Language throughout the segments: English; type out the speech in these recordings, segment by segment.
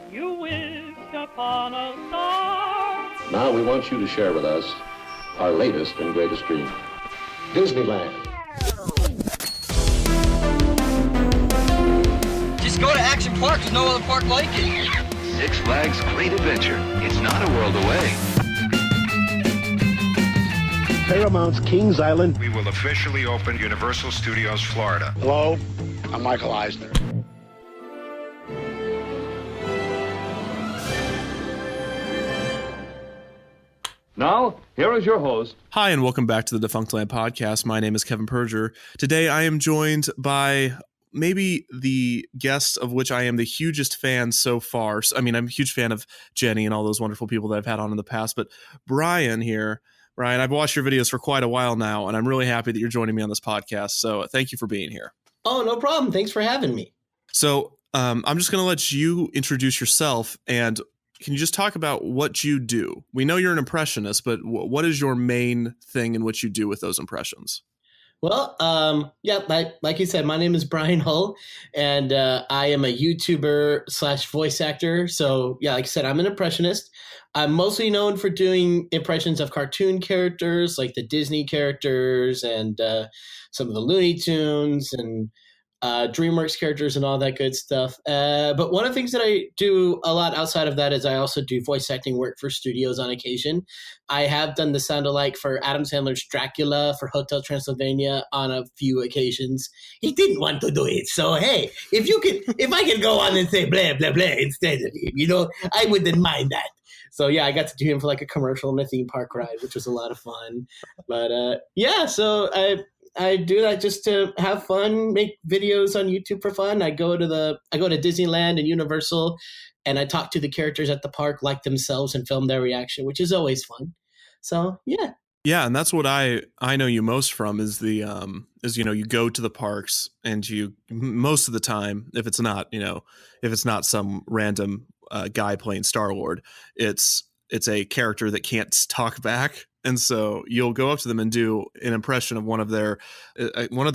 You wished upon a star. Now we want you to share with us our latest and greatest dream. Disneyland. Just go to Action Park. There's no other park like it. Six Flags Great Adventure. It's not a world away. Paramount's Kings Island. We will officially open Universal Studios Florida. Hello, I'm Michael Eisner. Now, here is your host. Hi, and welcome back to the Defunctland Podcast. My name is Kevin Perger. Today, I am joined by maybe the guest of which I am the hugest fan so far. I mean, I'm a huge fan of Jenny and all those wonderful people that I've had on in the past, but Brian here. Brian, I've watched your videos for quite a while now, and I'm really happy that you're joining me on this podcast. So thank you for being here. Oh, no problem. Thanks for having me. So I'm just going to let you introduce yourself, and can you just talk about what you do? We know you're an impressionist, but what is your main thing in what you do with those impressions? Well, like you said, my name is Brian Hull, and I am a YouTuber / voice actor. So, yeah, like I said, I'm an impressionist. I'm mostly known for doing impressions of cartoon characters, like the Disney characters and some of the Looney Tunes and DreamWorks characters and all that good stuff. But one of the things that I do a lot outside of that is I also do voice acting work for studios on occasion. I have done the sound-alike for Adam Sandler's Dracula for Hotel Transylvania on a few occasions. He didn't want to do it. So, hey, if I could go on and say blah, blah, blah instead of him, I wouldn't mind that. So, yeah, I got to do him for like a commercial in a theme park ride, which was a lot of fun. But, so I do that just to have fun, make videos on YouTube for fun. I go to Disneyland and Universal, and I talk to the characters at the park like themselves and film their reaction, which is always fun. So, yeah. Yeah, and that's what I know you most from is you go to the parks and you most of the time, if it's not some random guy playing Star-Lord, it's a character that can't talk back. And so you'll go up to them and do an impression of one of their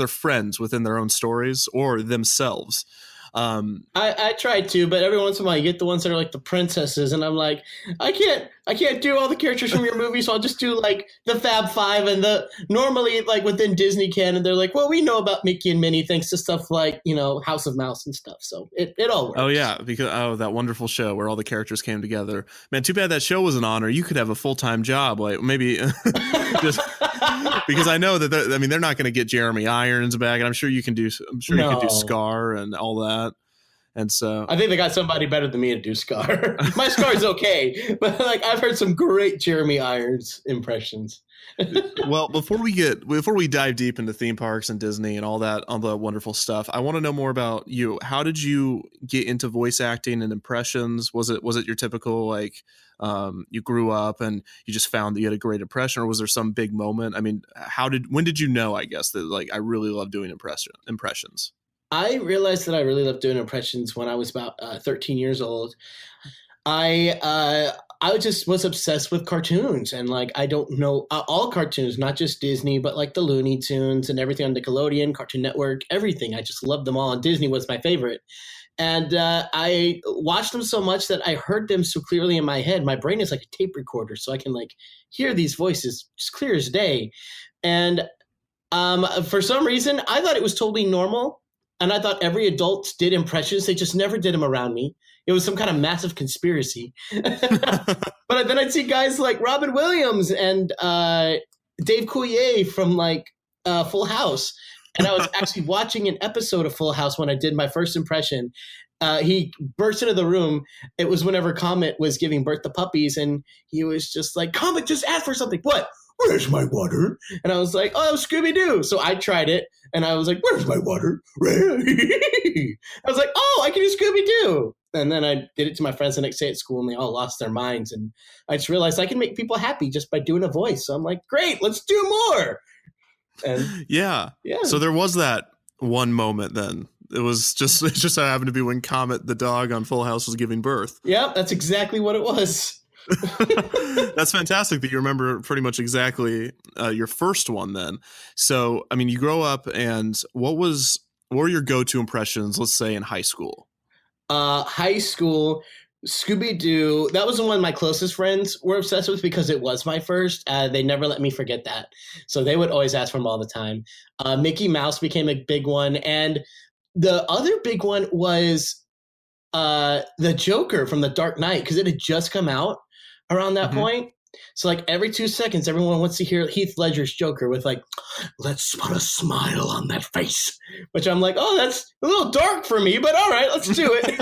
friends within their own stories or themselves. I try to, but every once in a while you get the ones that are like the princesses, and I'm like, I can't do all the characters from your movie, so I'll just do like the Fab Five and normally like within Disney canon, they're like, well, we know about Mickey and Minnie thanks to stuff like House of Mouse and stuff. So it all works. Oh yeah, because that wonderful show where all the characters came together. Man, too bad that show was an honor. You could have a full-time job, like maybe just. Because I know that they're not going to get Jeremy Irons back, and I'm sure you can do. I'm sure you can do Scar and all that. And so I think they got somebody better than me to do Scar. My Scar's okay, but like I've heard some great Jeremy Irons impressions. Well, before we dive deep into theme parks and Disney and all the wonderful stuff, I want to know more about you. How did you get into voice acting and impressions? Was it your typical like you grew up and you just found that you had a great impression, or was there some big moment? I mean, when did you know, I guess, that like I really love doing impressions? I realized that I really loved doing impressions when I was about 13 years old. I just was obsessed with cartoons, and like I don't know all cartoons, not just Disney, but like the Looney Tunes and everything on Nickelodeon, Cartoon Network, everything. I just loved them all, and Disney was my favorite. And I watched them so much that I heard them so clearly in my head. My brain is like a tape recorder, so I can like hear these voices just clear as day. And for some reason, I thought it was totally normal. And I thought every adult did impressions. They just never did them around me. It was some kind of massive conspiracy. But then I'd see guys like Robin Williams and Dave Coulier from like Full House. And I was actually watching an episode of Full House when I did my first impression. He burst into the room. It was whenever Comet was giving birth to puppies. And he was just like, Comet, just ask for something. What? Where's my water? And I was like, oh, Scooby-Doo. So I tried it. And I was like, where's my water? I was like, oh, I can do Scooby-Doo. And then I did it to my friends the next day at school, and they all lost their minds. And I just realized I can make people happy just by doing a voice. So I'm like, great, let's do more. And yeah. So there was that one moment then. It just happened to be when Comet the dog on Full House was giving birth. Yep, that's exactly what it was. That's fantastic that you remember pretty much exactly your first one then. So, I mean, you grow up, and what were your go-to impressions, let's say in high school? High school, Scooby-Doo, that was the one my closest friends were obsessed with because it was my first. They never let me forget that. So they would always ask for them all the time. Mickey Mouse became a big one. And the other big one was the Joker from The Dark Knight, because it had just come out around that point. So like every 2 seconds, everyone wants to hear Heath Ledger's Joker with like, let's put a smile on that face, which I'm like, oh, that's a little dark for me, but all right, let's do it.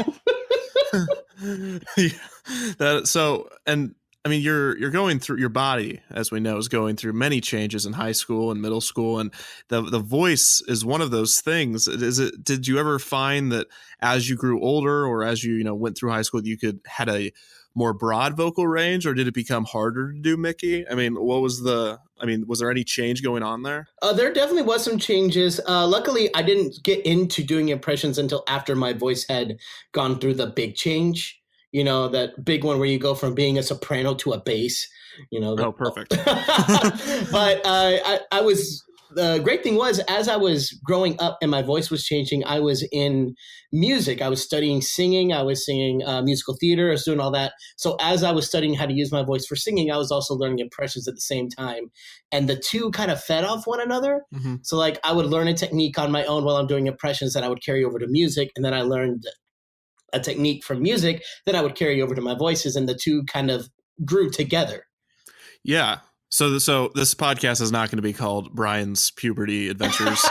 And I mean, you're going through, your body, as we know, is going through many changes in high school and middle school, and the voice is one of those things. Did you ever find that as you grew older, or as you went through high school, you had a more broad vocal range, or did it become harder to do Mickey? I mean, was there any change going on there? There definitely was some changes. Luckily, I didn't get into doing impressions until after my voice had gone through the big change. That big one where you go from being a soprano to a bass. Oh, perfect. But I was. The great thing was, as I was growing up and my voice was changing, I was in music. I was studying singing. I was singing musical theater. I was doing all that. So as I was studying how to use my voice for singing, I was also learning impressions at the same time. And the two kind of fed off one another. Mm-hmm. So like I would learn a technique on my own while I'm doing impressions that I would carry over to music. And then I learned a technique from music that I would carry over to my voices. And the two kind of grew together. Yeah. So this podcast is not going to be called Brian's Puberty Adventures.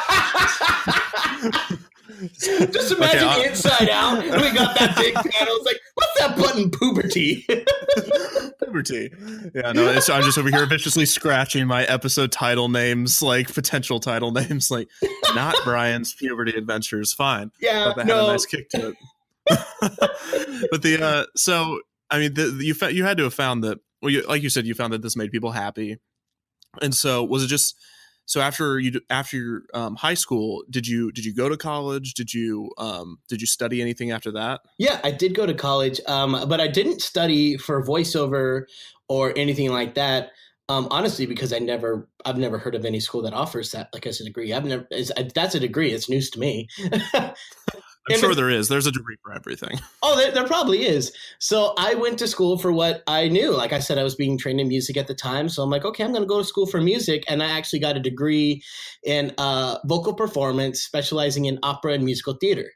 Just imagine Inside Out, and we got that big panel. It's like, what's that button? Puberty. Puberty. Yeah, no, I'm just over here viciously scratching my episode title names, like potential title names, like not Brian's Puberty Adventures. Fine. Yeah, but they had a nice kick to it. But so I mean, you had to have found that. Well, like you said, you found that this made people happy, and so was it just so after your high school? Did you go to college? Did you study anything after that? Yeah, I did go to college, but I didn't study for voiceover or anything like that. Honestly, because I've never heard of any school that offers that, like as a degree. That's a degree. It's news to me. I'm sure there is. There's a degree for everything. Oh, there probably is. So I went to school for what I knew. Like I said, I was being trained in music at the time. So I'm like, okay, I'm going to go to school for music. And I actually got a degree in vocal performance, specializing in opera and musical theater.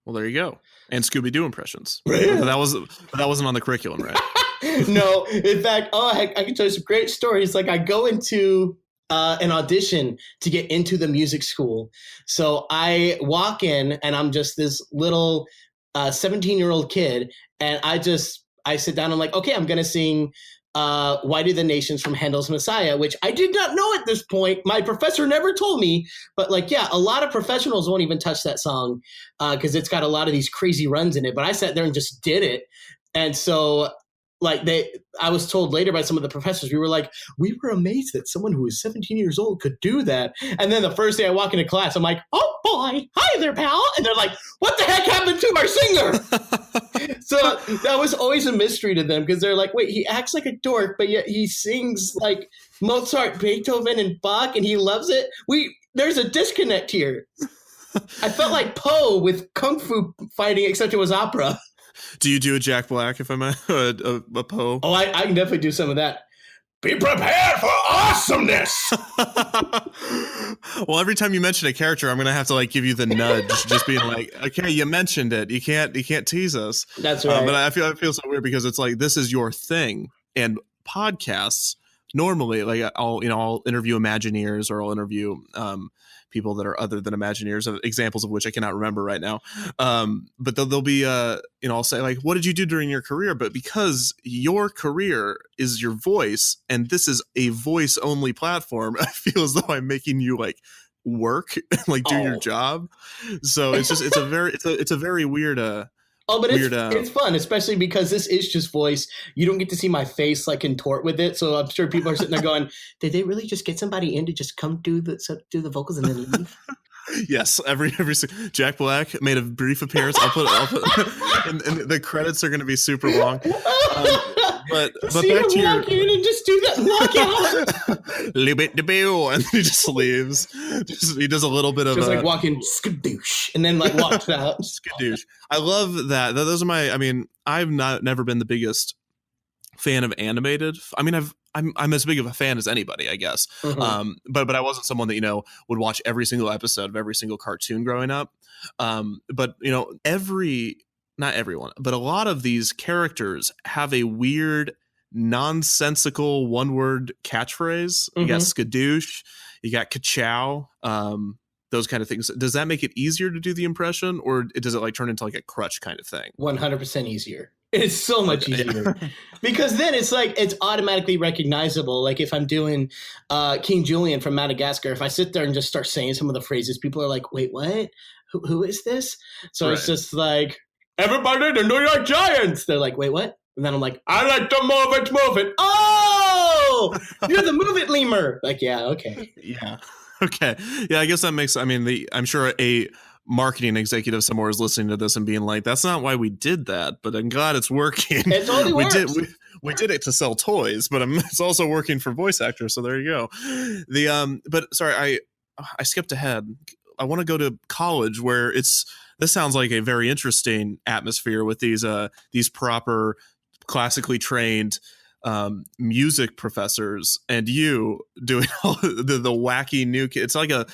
Well, there you go. And Scooby-Doo impressions. But that wasn't on the curriculum, right? No. In fact, I can tell you some great stories. Like I go into an audition to get into the music school. So I walk in and I'm just this little 17-year-old kid. And I sit down. I'm like, okay, I'm going to sing Why Do the Nations from Handel's Messiah, which I did not know at this point. My professor never told me. But like, yeah, a lot of professionals won't even touch that song because it's got a lot of these crazy runs in it. But I sat there and just did it. And so I was told later by some of the professors, we were amazed that someone who was 17 years old could do that. And then the first day I walk into class, I'm like, oh boy, hi there, pal. And they're like, what the heck happened to our singer? So that was always a mystery to them because they're like, wait, he acts like a dork, but yet he sings like Mozart, Beethoven, and Bach, and he loves it. There's a disconnect here. I felt like Poe with Kung Fu fighting, except it was opera. Do you do a Jack Black, if I'm a Poe? Oh, I can definitely do some of that. Be prepared for awesomeness. Well, every time you mention a character, I'm gonna have to like give you the nudge, just being like, okay, you mentioned it. You can't tease us. That's right. But I feel so weird because it's like this is your thing, and podcasts normally, like I'll interview Imagineers or I'll interview people that are other than Imagineers, examples of which I cannot remember right now. But they'll be, I'll say like, what did you do during your career? But because your career is your voice and this is a voice only platform, I feel as though I'm making you like work and like do your job. So it's just, it's a very weird, but it's fun, especially because this is just voice. You don't get to see my face like contort with it. So I'm sure people are sitting there going, did they really just get somebody in to just come do the vocals and then leave? Yes, every Jack Black made a brief appearance. I'll put and the credits are going to be super long. But see back him to your walk in and just do that walk out. and he just leaves. He does a little bit of just like walking skadoosh and then like walks out. Skadoosh. I love that. Those are my. I mean, I've never been the biggest fan of animated. I mean, I'm as big of a fan as anybody, I guess. Mm-hmm. But I wasn't someone that would watch every single episode of every single cartoon growing up. But not everyone, but a lot of these characters have a weird, nonsensical one-word catchphrase. You got skadoosh, you got ka-chow, those kind of things. Does that make it easier to do the impression, or does it like turn into like a crutch kind of thing? 100% easier. It's so much easier because then it's like it's automatically recognizable. Like if I'm doing King Julian from Madagascar, if I sit there and just start saying some of the phrases, people are like, "Wait, what? Who is this?" So It's just like, "Everybody, the New York Giants." They're like, "Wait, what?" And then I'm like, "I like to move it." Oh, you're the move it lemur. Like, yeah, okay, yeah, okay, yeah. I guess that makes. I mean, I'm sure a marketing executive somewhere is listening to this and being like, "That's not why we did that," but I'm glad it's working. It totally works. We did it to sell toys, but it's also working for voice actors. So there you go. But sorry, I skipped ahead. I want to go to college where this sounds like a very interesting atmosphere with these proper classically trained music professors, and you doing all the wacky new kid. It's like a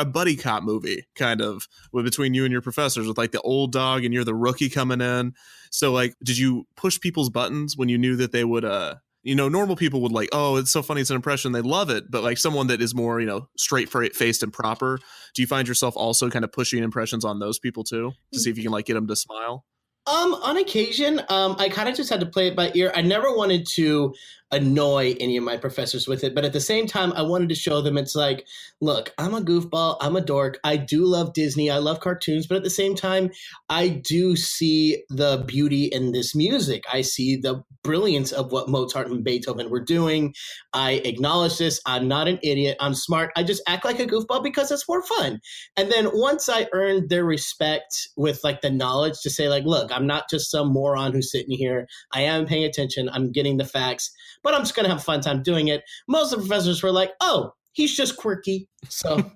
buddy cop movie kind of between you and your professors, with like the old dog and you're the rookie coming in. So like, did you push people's buttons when you knew that they would normal people would like, "Oh, it's so funny, it's an impression," they love it, but like someone that is more straight faced and proper, do you find yourself also kind of pushing impressions on those people too to see if you can like get them to smile? On occasion, I kind of just had to play it by ear. I never wanted to annoy any of my professors with it, but at the same time, I wanted to show them it's like, look, I'm a goofball, I'm a dork, I do love Disney, I love cartoons, but at the same time, I do see the beauty in this music. I see the brilliance of what Mozart and Beethoven were doing. I acknowledge this. I'm not an idiot. I'm smart. I just act like a goofball because it's more fun. And then once I earned their respect with like the knowledge to say like, look, I'm not just some moron who's sitting here. I am paying attention. I'm getting the facts, but I'm just going to have a fun time doing it. Most of the professors were like, "Oh, he's just quirky." So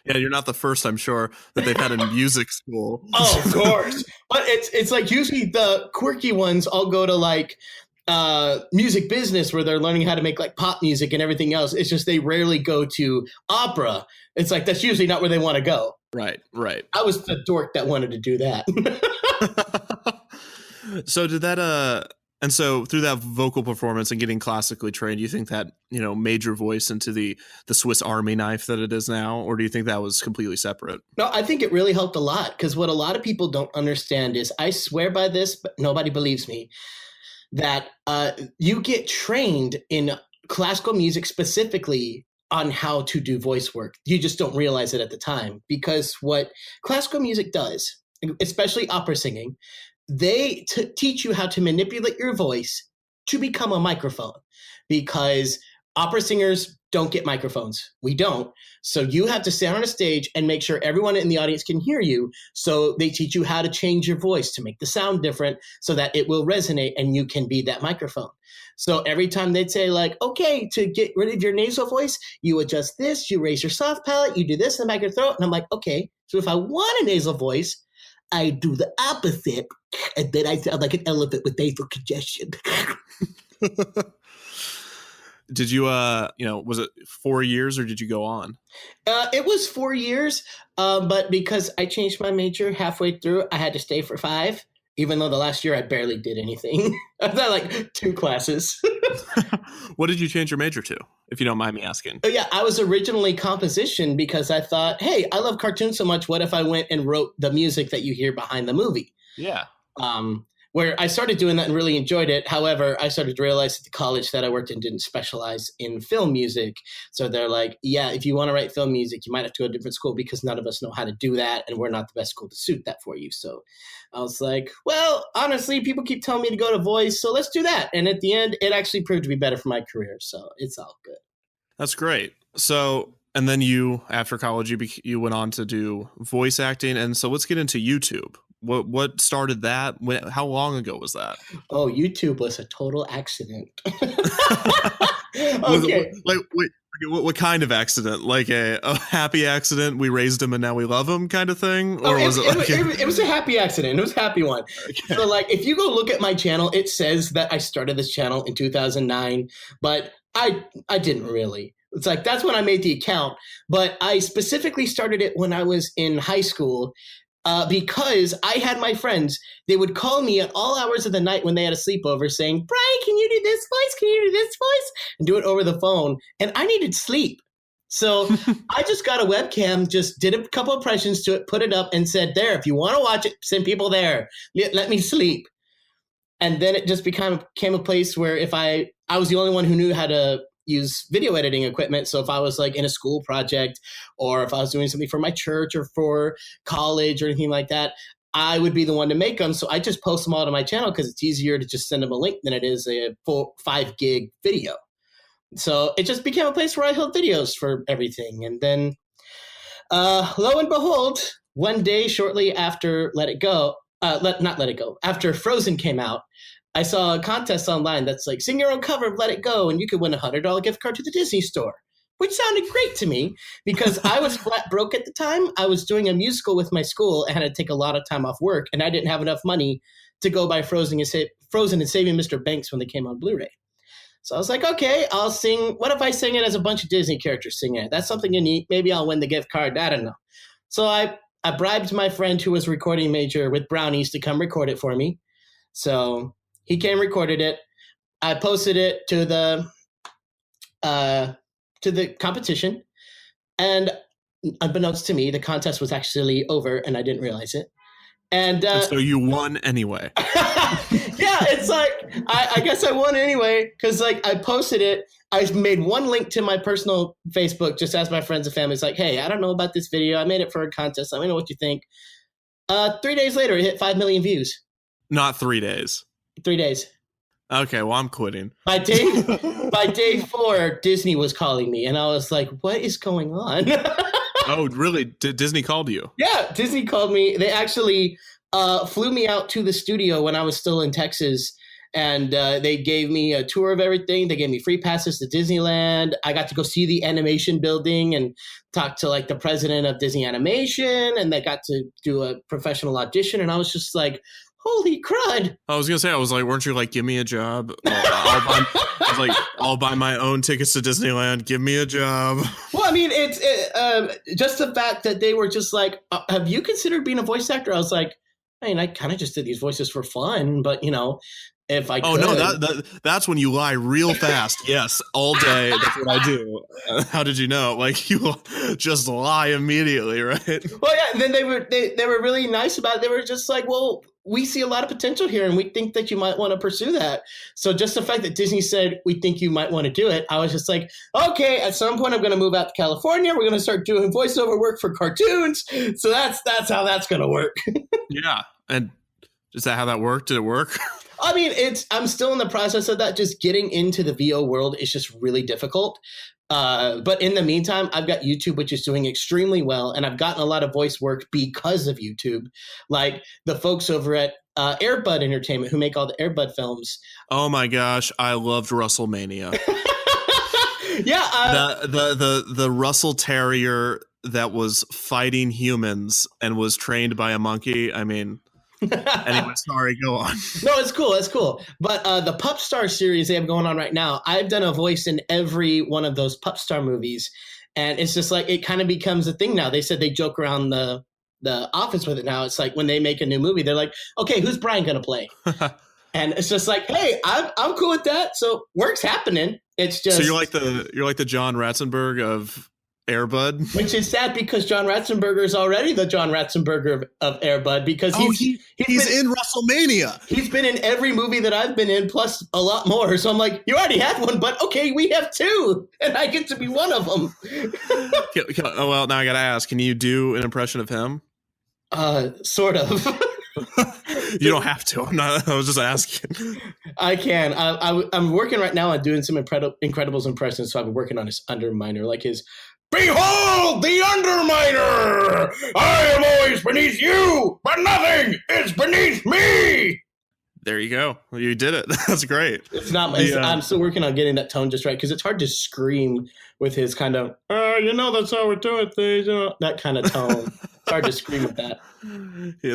yeah, you're not the first, I'm sure, that they've had in music school. Oh, of course. But it's like usually the quirky ones all go to like music business where they're learning how to make like pop music and everything else. It's just they rarely go to opera. It's like that's usually not where they want to go. Right. I was the dork that wanted to do that. So did that and so through that vocal performance and getting classically trained, you think that made your voice into the Swiss Army knife that it is now, or do you think that was completely separate? No, I think it really helped a lot, because what a lot of people don't understand is, I swear by this, but nobody believes me, that you get trained in classical music specifically on how to do voice work. You just don't realize it at the time, because what classical music does, especially opera singing, they teach you how to manipulate your voice to become a microphone, because opera singers don't get microphones. We don't. So you have to stand on a stage and make sure everyone in the audience can hear you. So they teach you how to change your voice to make the sound different so that it will resonate and you can be that microphone. So every time they'd say like, okay, to get rid of your nasal voice, you adjust this, you raise your soft palate, you do this in the back of your throat. And I'm like, okay, so if I want a nasal voice, I do the opposite, and then I sound like an elephant with nasal congestion. Did you, was it 4 years or did you go on? It was 4 years, but because I changed my major halfway through, I had to stay for 5, even though the last year I barely did anything. I had like 2 classes. What did you change your major to, if you don't mind me asking? Oh, yeah, I was originally composition because I thought, hey, I love cartoons so much. What if I went and wrote the music that you hear behind the movie? Yeah. Where I started doing that and really enjoyed it. However, I started to realize that the college that I worked in didn't specialize in film music. So they're like, yeah, if you want to write film music, you might have to go to a different school because none of us know how to do that. And we're not the best school to suit that for you. So I was like, well, honestly, people keep telling me to go to voice. So let's do that. And at the end, it actually proved to be better for my career. So it's all good. That's great. So And then you, after college, you went on to do voice acting. And so let's get into YouTube. What started that? How long ago was that? Oh, YouTube was a total accident. Okay. What kind of accident? Like a happy accident? We raised him and now we love him kind of thing? Or it was a happy accident. It was a happy one. Okay. So like, if you go look at my channel, it says that I started this channel in 2009, but I didn't really. It's like, that's when I made the account, but I specifically started it when I was in high school. Because I had my friends, they would call me at all hours of the night when they had a sleepover saying, Brian, can you do this voice? Can you do this voice? And do it over the phone. And I needed sleep. So I just got a webcam, just did a couple impressions to it, put it up and said, there, if you want to watch it, send people there. Let me sleep. And then it just became a place where if I was the only one who knew how to use video editing equipment. So if I was like in a school project or if I was doing something for my church or for college or anything like that, I would be the one to make them. So I just post them all to my channel because it's easier to just send them a link than it is a 5 gig video. So it just became a place where I held videos for everything. And then lo and behold, one day shortly after after Frozen came out, I saw a contest online that's like, sing your own cover of Let It Go, and you could win a $100 gift card to the Disney store, which sounded great to me because I was flat broke at the time. I was doing a musical with my school and had to take a lot of time off work, and I didn't have enough money to go buy Frozen and Saving Mr. Banks when they came on Blu-ray. So I was like, okay, I'll sing. What if I sing it as a bunch of Disney characters singing it? That's something unique. Maybe I'll win the gift card. I don't know. So I bribed my friend who was recording major with brownies to come record it for me. So he came, recorded it. I posted it to the competition, and unbeknownst to me, the contest was actually over, and I didn't realize it. And so you won anyway. Yeah, it's like I guess I won anyway because like I posted it. I made one link to my personal Facebook, just asked my friends and family. It's like, hey, I don't know about this video. I made it for a contest. Let me know what you think. 3 days later, it hit 5 million views. Not 3 days. 3 days. Okay, well, I'm quitting. By day 4, Disney was calling me, and I was like, what is going on? Oh, really? Disney called you? Yeah, Disney called me. They actually flew me out to the studio when I was still in Texas, and they gave me a tour of everything. They gave me free passes to Disneyland. I got to go see the animation building and talk to like the president of Disney Animation, and they got to do a professional audition, and I was just like, holy crud. I was going to say, I was like, weren't you like, give me a job? I'll buy my own tickets to Disneyland. Give me a job. Well, I mean, it's just the fact that they were just like, have you considered being a voice actor? I was like, I mean, I kind of just did these voices for fun, but you know, if I could. Oh, no, that's when you lie real fast. Yes, all day. That's what I do. How did you know? Like, you just lie immediately, right? Well, yeah, and then they were really nice about it. They were just like, well, we see a lot of potential here, and we think that you might want to pursue that. So just the fact that Disney said, we think you might want to do it, I was just like, okay, at some point I'm going to move out to California. We're going to start doing voiceover work for cartoons. So that's how that's going to work. Yeah. And is that how that worked? Did it work? I mean, I'm still in the process of that. Just getting into the VO world is just really difficult. But in the meantime, I've got YouTube, which is doing extremely well. And I've gotten a lot of voice work because of YouTube. Like the folks over at Air Bud Entertainment who make all the Air Bud films. Oh my gosh, I loved WrestleMania. Yeah. The Russell Terrier that was fighting humans and was trained by a monkey. I mean... Anyway, sorry, go on. No, it's cool. It's cool. But the Pup Star series they have going on right now, I've done a voice in every one of those Pup Star movies. And it's just like, it kind of becomes a thing now. They said they joke around the office with it now. It's like when they make a new movie, they're like, okay, who's Brian going to play? And it's just like, hey, I'm cool with that. So work's happening. It's just. So you're like the John Ratzenberg of Air Bud, which is sad because John Ratzenberger is already the John Ratzenberger of Air Bud because he's in WrestleMania. He's been in every movie that I've been in, plus a lot more. So I'm like, you already had one, but okay, we have 2, and I get to be one of them. Oh well, now I gotta ask: can you do an impression of him? Sort of. You don't have to. I was just asking. I can. I'm working right now on doing some Incredibles impressions. So I've been working on his Underminer, like his Behold the Underminer! I am always beneath you, but nothing is beneath me! There you go. You did it. That's great. It's not. I'm still working on getting that tone just right because it's hard to scream with his kind of, that's how we're doing things. That kind of tone. It's hard to scream with that. Yeah,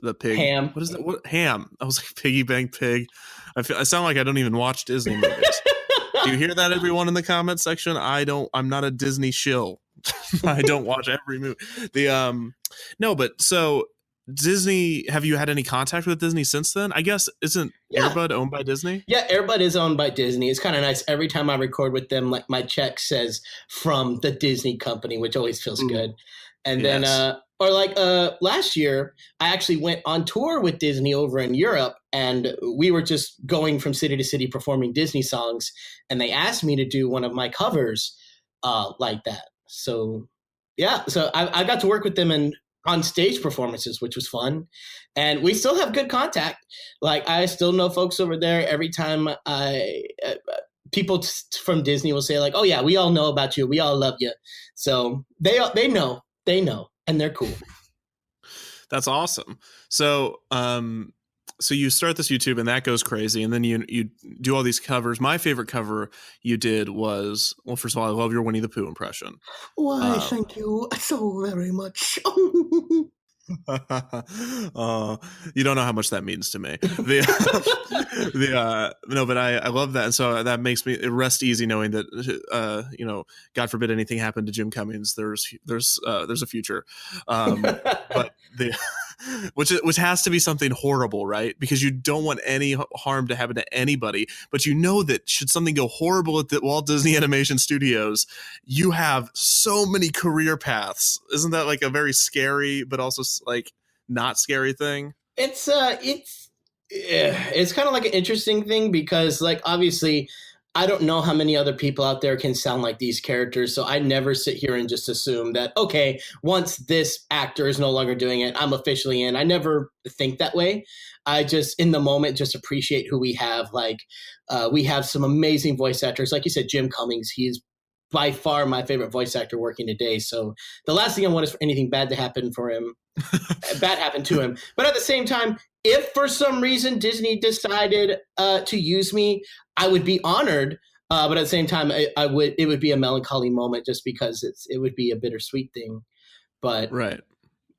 the pig. Ham. What is that? What ham? I was like Piggy Bank Pig. I sound like I don't even watch Disney movies. Do you hear that, everyone in the comment section? I'm not a Disney shill. I don't watch every movie. No, but so Disney, have you had any contact with Disney since then? I guess isn't Air Bud owned by Disney? Yeah, Air Bud is owned by Disney. It's kind of nice. Every time I record with them, like my check says from the Disney company, which always feels good. And then last year, I actually went on tour with Disney over in Europe, and we were just going from city to city performing Disney songs, and they asked me to do one of my covers like that. So I got to work with them on stage performances, which was fun. And we still have good contact. Like, I still know folks over there. Every time people from Disney will say, like, oh yeah, we all know about you. We all love you. So they know, and they're cool. That's awesome. So, so you start this YouTube and that goes crazy, and then you do all these covers. My favorite cover you did was, well, first of all, I love your Winnie the Pooh impression. Why, thank you so very much. You don't know how much that means to me. No, but I love that, and so that makes me rest easy knowing that God forbid anything happened to Jim Cummings, there's a future, but which has to be something horrible, right? Because you don't want any harm to happen to anybody, but you know that should something go horrible at the Walt Disney Animation Studios, you have so many career paths. Isn't that like a very scary but also like not scary thing? It's kind of like an interesting thing because, like, obviously I don't know how many other people out there can sound like these characters, so I never sit here and just assume that, okay, once this actor is no longer doing it, I'm officially in. I never think that way. I just, in the moment, just appreciate who we have. Like, we have some amazing voice actors. Like you said, Jim Cummings, he's by far my favorite voice actor working today. So the last thing I want is for anything bad to happen for him, bad happen to him. But at the same time, if for some reason Disney decided to use me, I would be honored. But at the same time, it would be a melancholy moment just because it would be a bittersweet thing. But right.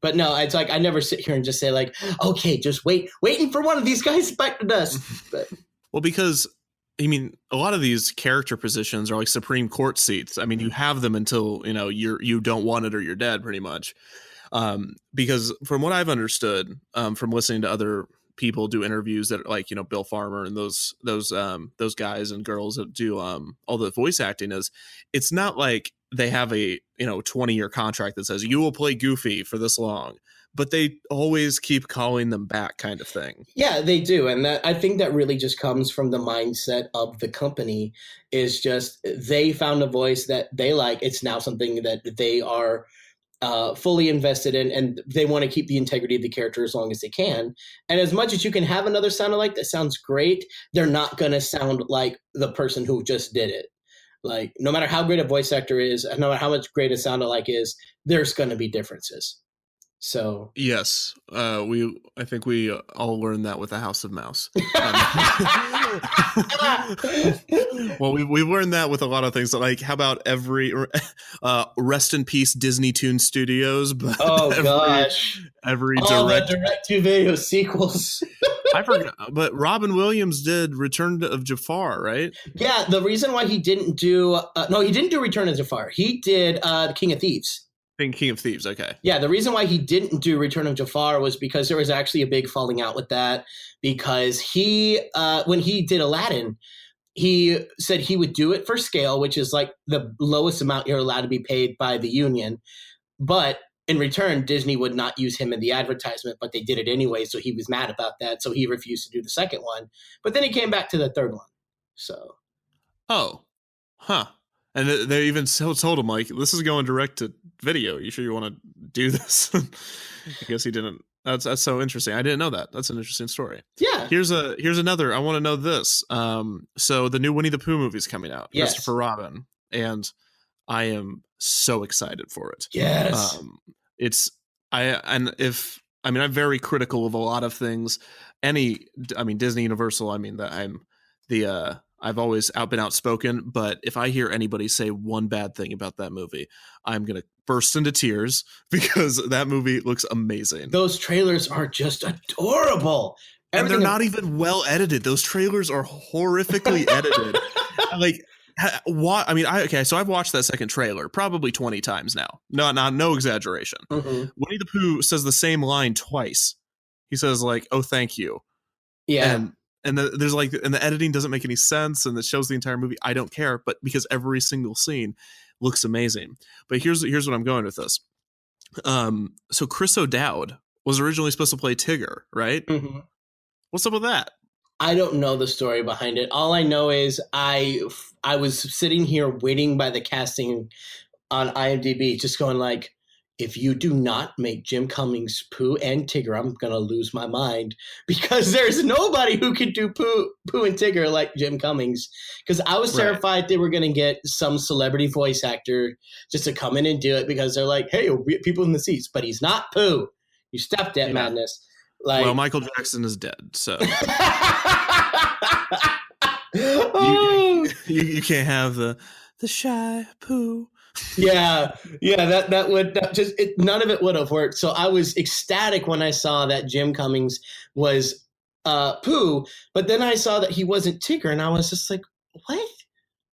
But no, it's like I never sit here and just say like, okay, just waiting for one of these guys to bite the dust. But, well, because I mean, a lot of these character positions are like Supreme Court seats. I mean, you have them until you don't want it or you're dead, pretty much. Because from what I've understood, from listening to other people do interviews that are like, Bill Farmer and those guys and girls that do all the voice acting, is it's not like they have a 20-year contract that says you will play Goofy for this long, but they always keep calling them back, kind of thing. Yeah, they do. And I think that really just comes from the mindset of the company, is just they found a voice that they like. It's now something that they are fully invested in, and they want to keep the integrity of the character as long as they can. And as much as you can have another sound alike that sounds great, they're not going to sound like the person who just did it. Like, no matter how great a voice actor is, no matter how much great a sound alike is, there's going to be differences. So yes, I think we all learned that with the House of Mouse. Well, we've learned that with a lot of things. Like, how about every rest in peace Disney Toon Studios? But every direct-to-video sequels. I forgot, but Robin Williams did Return of Jafar, right? Yeah, the reason why he didn't do he didn't do Return of Jafar. He did The King of Thieves. King of Thieves, okay. Yeah, the reason why he didn't do Return of Jafar was because there was actually a big falling out with that, because he, when he did Aladdin, he said he would do it for scale, which is like the lowest amount you're allowed to be paid by the union. But in return, Disney would not use him in the advertisement, but they did it anyway, so he was mad about that, so he refused to do the second one. But then he came back to the third one, so. Oh, huh. And they even told him, like, this is going direct to video. You sure you want to do this? I guess he didn't That's so interesting. I didn't know that. That's an interesting story. Yeah. Here's another. I want to know this. So the new Winnie the Pooh movie is coming out. Yes. Christopher Robin, and I am so excited for it. Yes. I'm very critical of a lot of things. Disney, Universal. I've always been outspoken, but if I hear anybody say one bad thing about that movie, I'm going to burst into tears because that movie looks amazing. Those trailers are just adorable. And they're not even well edited. Those trailers are horrifically edited. So I've watched that second trailer probably 20 times now. No exaggeration. Mm-hmm. Winnie the Pooh says the same line twice. He says like, "Oh, thank you." Yeah. And the editing doesn't make any sense, and it shows the entire movie. I don't care, but because every single scene looks amazing. But here's what I'm going with this. So Chris O'Dowd was originally supposed to play Tigger, right? Mm-hmm. What's up with that? I don't know the story behind it. All I know is I was sitting here waiting by the casting on IMDb, just going like, if you do not make Jim Cummings Pooh and Tigger, I'm going to lose my mind, because there's nobody who could do Pooh and Tigger like Jim Cummings. Because I was terrified they were going to get some celebrity voice actor just to come in and do it, because they're like, hey, we people in the seats, but he's not Pooh. You stop that madness. Like, well, Michael Jackson is dead, so you can't have the shy Pooh. Yeah, none of it would have worked. So I was ecstatic when I saw that Jim Cummings was Pooh, but then I saw that he wasn't Tigger, and I was just like, what?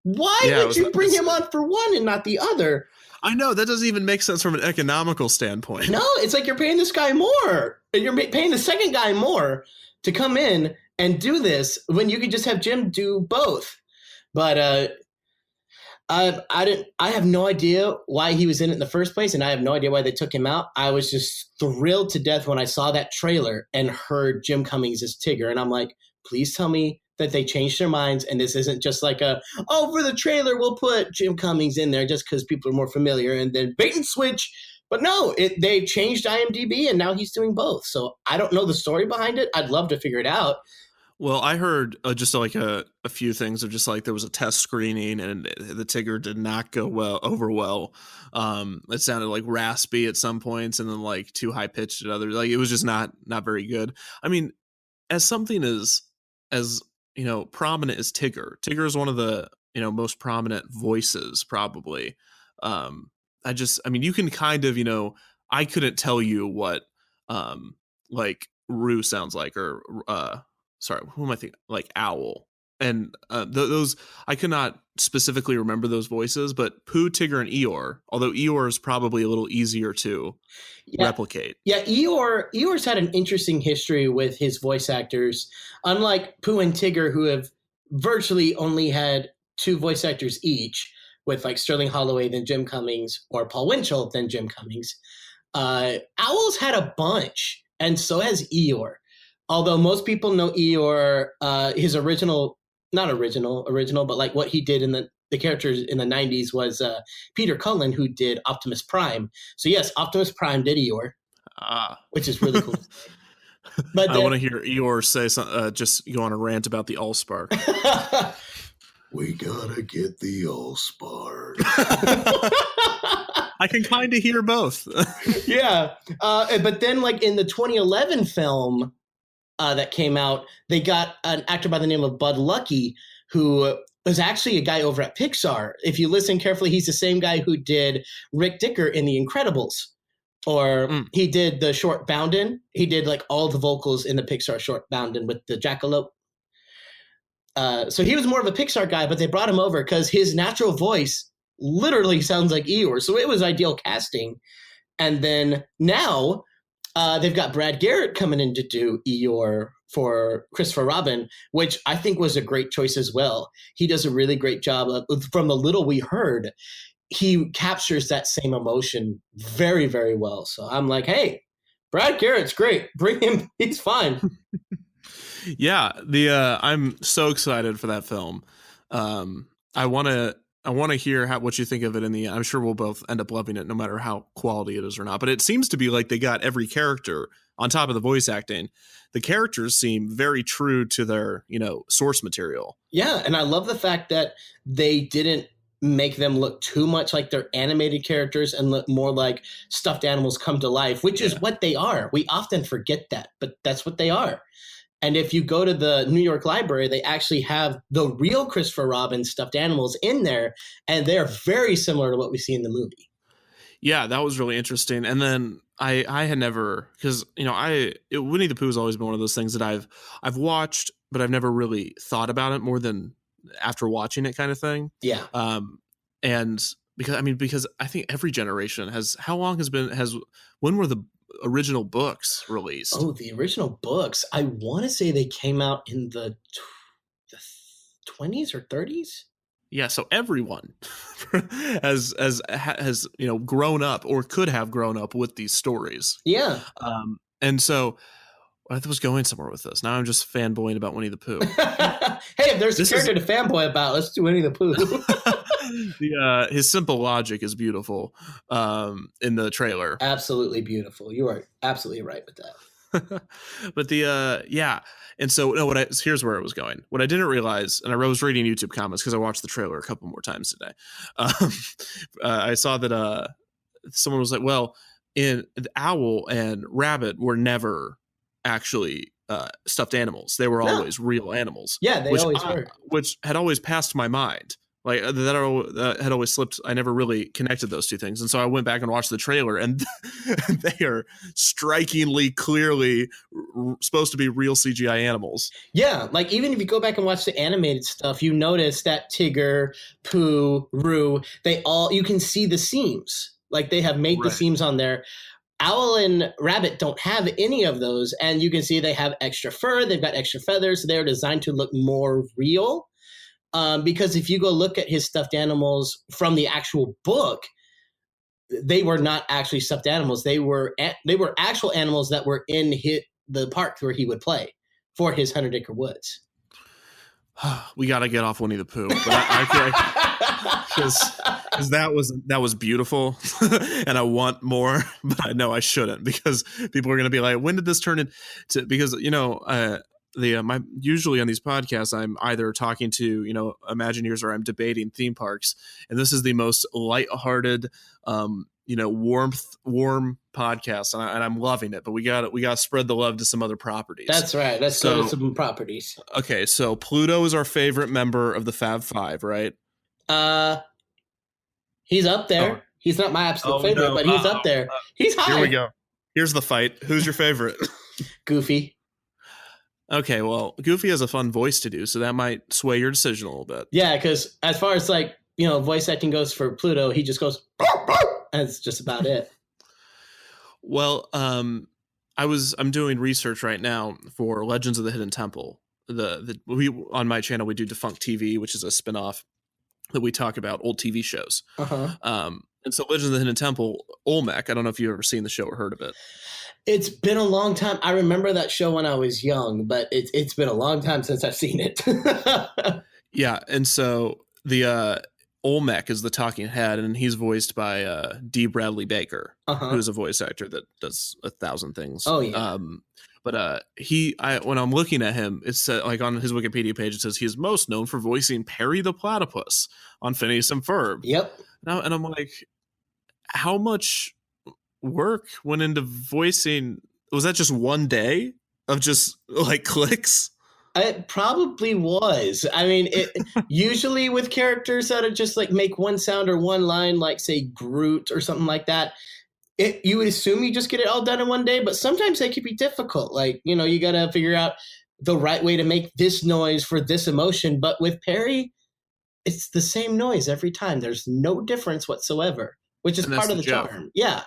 Why would you bring him on for one and not the other? I know, that doesn't even make sense from an economical standpoint. No, it's like you're paying this guy more. You're paying the second guy more to come in and do this when you could just have Jim do both. But I have no idea why he was in it in the first place, and I have no idea why they took him out. I was just thrilled to death when I saw that trailer and heard Jim Cummings as Tigger, and I'm like, please tell me that they changed their minds and this isn't just like for the trailer we'll put Jim Cummings in there just because people are more familiar, and then bait and switch. But no, they changed IMDb and now he's doing both. So I don't know the story behind it. I'd love to figure it out. Well, I heard just like a few things of just like there was a test screening and the Tigger did not go over well. It sounded like raspy at some points and then like too high pitched at others. Like it was just not very good. I mean, as something as prominent as Tigger is one of the most prominent voices probably. You can kind of I couldn't tell you what like Roo sounds like, or sorry, who am I thinking? Like Owl. And those, I could not specifically remember those voices, but Pooh, Tigger, and Eeyore, although Eeyore is probably a little easier to replicate. Yeah, Eeyore's had an interesting history with his voice actors. Unlike Pooh and Tigger, who have virtually only had two voice actors each, with like Sterling Holloway, then Jim Cummings, or Paul Winchell, then Jim Cummings. Owl's had a bunch, and so has Eeyore. Although most people know Eeyore, his not original, but like what he did in the characters in the 90s was Peter Cullen, who did Optimus Prime. So yes, Optimus Prime did Eeyore, which is really cool. But I want to hear Eeyore say something, just go on a rant about the Allspark. We gotta get the Allspark. I can kind of hear both. Yeah. But then like in the 2011 film that came out, they got an actor by the name of Bud Luckey, who was actually a guy over at Pixar. If you listen carefully, he's the same guy who did Rick Dicker in The Incredibles. Or he did the short Boundin'. He did like all the vocals in the Pixar short Boundin' with the jackalope. So he was more of a Pixar guy, but they brought him over because his natural voice literally sounds like Eeyore. So it was ideal casting. And then now they've got Brad Garrett coming in to do Eeyore for Christopher Robin, which I think was a great choice as well. He does a really great job from the little we heard. He captures that same emotion very, very well. So I'm like, hey, Brad Garrett's great. Bring him. He's fine. Yeah, I'm so excited for that film. I want to hear what you think of it in the end. I'm sure we'll both end up loving it no matter how quality it is or not. But it seems to be like they got every character on top of the voice acting, the characters seem very true to their, source material. Yeah, and I love the fact that they didn't make them look too much like they're animated characters and look more like stuffed animals come to life, which is what they are. We often forget that, but that's what they are. And if you go to the New York Library, they actually have the real Christopher Robin stuffed animals in there, and they're very similar to what we see in the movie. Yeah, that was really interesting. And then I had never, because Winnie the Pooh has always been one of those things that I've watched, but I've never really thought about it more than after watching it, kind of thing. Yeah. And because I think every generation when were the original books released? Oh, the original books. I want to say they came out in the 20s or 30s. Yeah, so everyone has grown up or could have grown up with these stories. Yeah. And so I was going somewhere with this. Now I'm just fanboying about Winnie the Pooh. Hey, if there's a character to fanboy about, let's do Winnie the Pooh. His simple logic is beautiful in the trailer. Absolutely beautiful. You are absolutely right with that. But and so here's where it was going. What I didn't realize, and I was reading YouTube comments because I watched the trailer a couple more times today. I saw that someone was like, "Well, the owl and rabbit were never actually stuffed animals. They were always real animals." Yeah, they always were. Which had always passed my mind. Like that had always slipped. I never really connected those two things. And so I went back and watched the trailer, and they are strikingly clearly supposed to be real CGI animals. Yeah. Like even if you go back and watch the animated stuff, you notice that Tigger, Pooh, Roo, you can see the seams. Like they have made the seams on there. Owl and rabbit don't have any of those. And you can see they have extra fur. They've got extra feathers. They're designed to look more real. Because if you go look at his stuffed animals from the actual book, they were not actually stuffed animals. They were actual animals that were in the park where he would play for his 100-acre woods. We got to get off Winnie the Pooh, but because that was beautiful, and I want more, but I know I shouldn't because people are going to be like, "When did this turn into?" Because usually on these podcasts, I'm either talking to Imagineers or I'm debating theme parks, and this is the most lighthearted, warm podcast, and I'm loving it. But we got to spread the love to some other properties. That's right. Let's go to some properties. Okay, so Pluto is our favorite member of the Fab Five, right? He's up there. Oh. He's not my absolute favorite, but he's up there. He's high. Here we go. Here's the fight. Who's your favorite? Goofy. Okay, well, Goofy has a fun voice to do, so that might sway your decision a little bit. Yeah, because as far as voice acting goes for Pluto, he just goes, and it's just about it. Well, I'm doing research right now for Legends of the Hidden Temple. We on my channel we do Defunct TV, which is a spinoff that we talk about old TV shows. Uh-huh. And so Legends of the Hidden Temple, Olmec. I don't know if you've ever seen the show or heard of it. It's been a long time. I remember that show when I was young, but it's been a long time since I've seen it. Yeah, and so the Olmec is the talking head, and he's voiced by D. Bradley Baker, who's a voice actor that does 1,000 things. Oh yeah. But when I'm looking at him, it's like on his Wikipedia page, it says he is most known for voicing Perry the Platypus on Phineas and Ferb. Yep. And I'm like, how much work went into voicing? Was that just one day of just like clicks? It probably was. I mean, usually with characters that are just like make one sound or one line, like say Groot or something like that, you would assume you just get it all done in one day, but sometimes they could be difficult. Like, you got to figure out the right way to make this noise for this emotion. But with Perry, it's the same noise every time. There's no difference whatsoever, which is part of the charm. Yeah.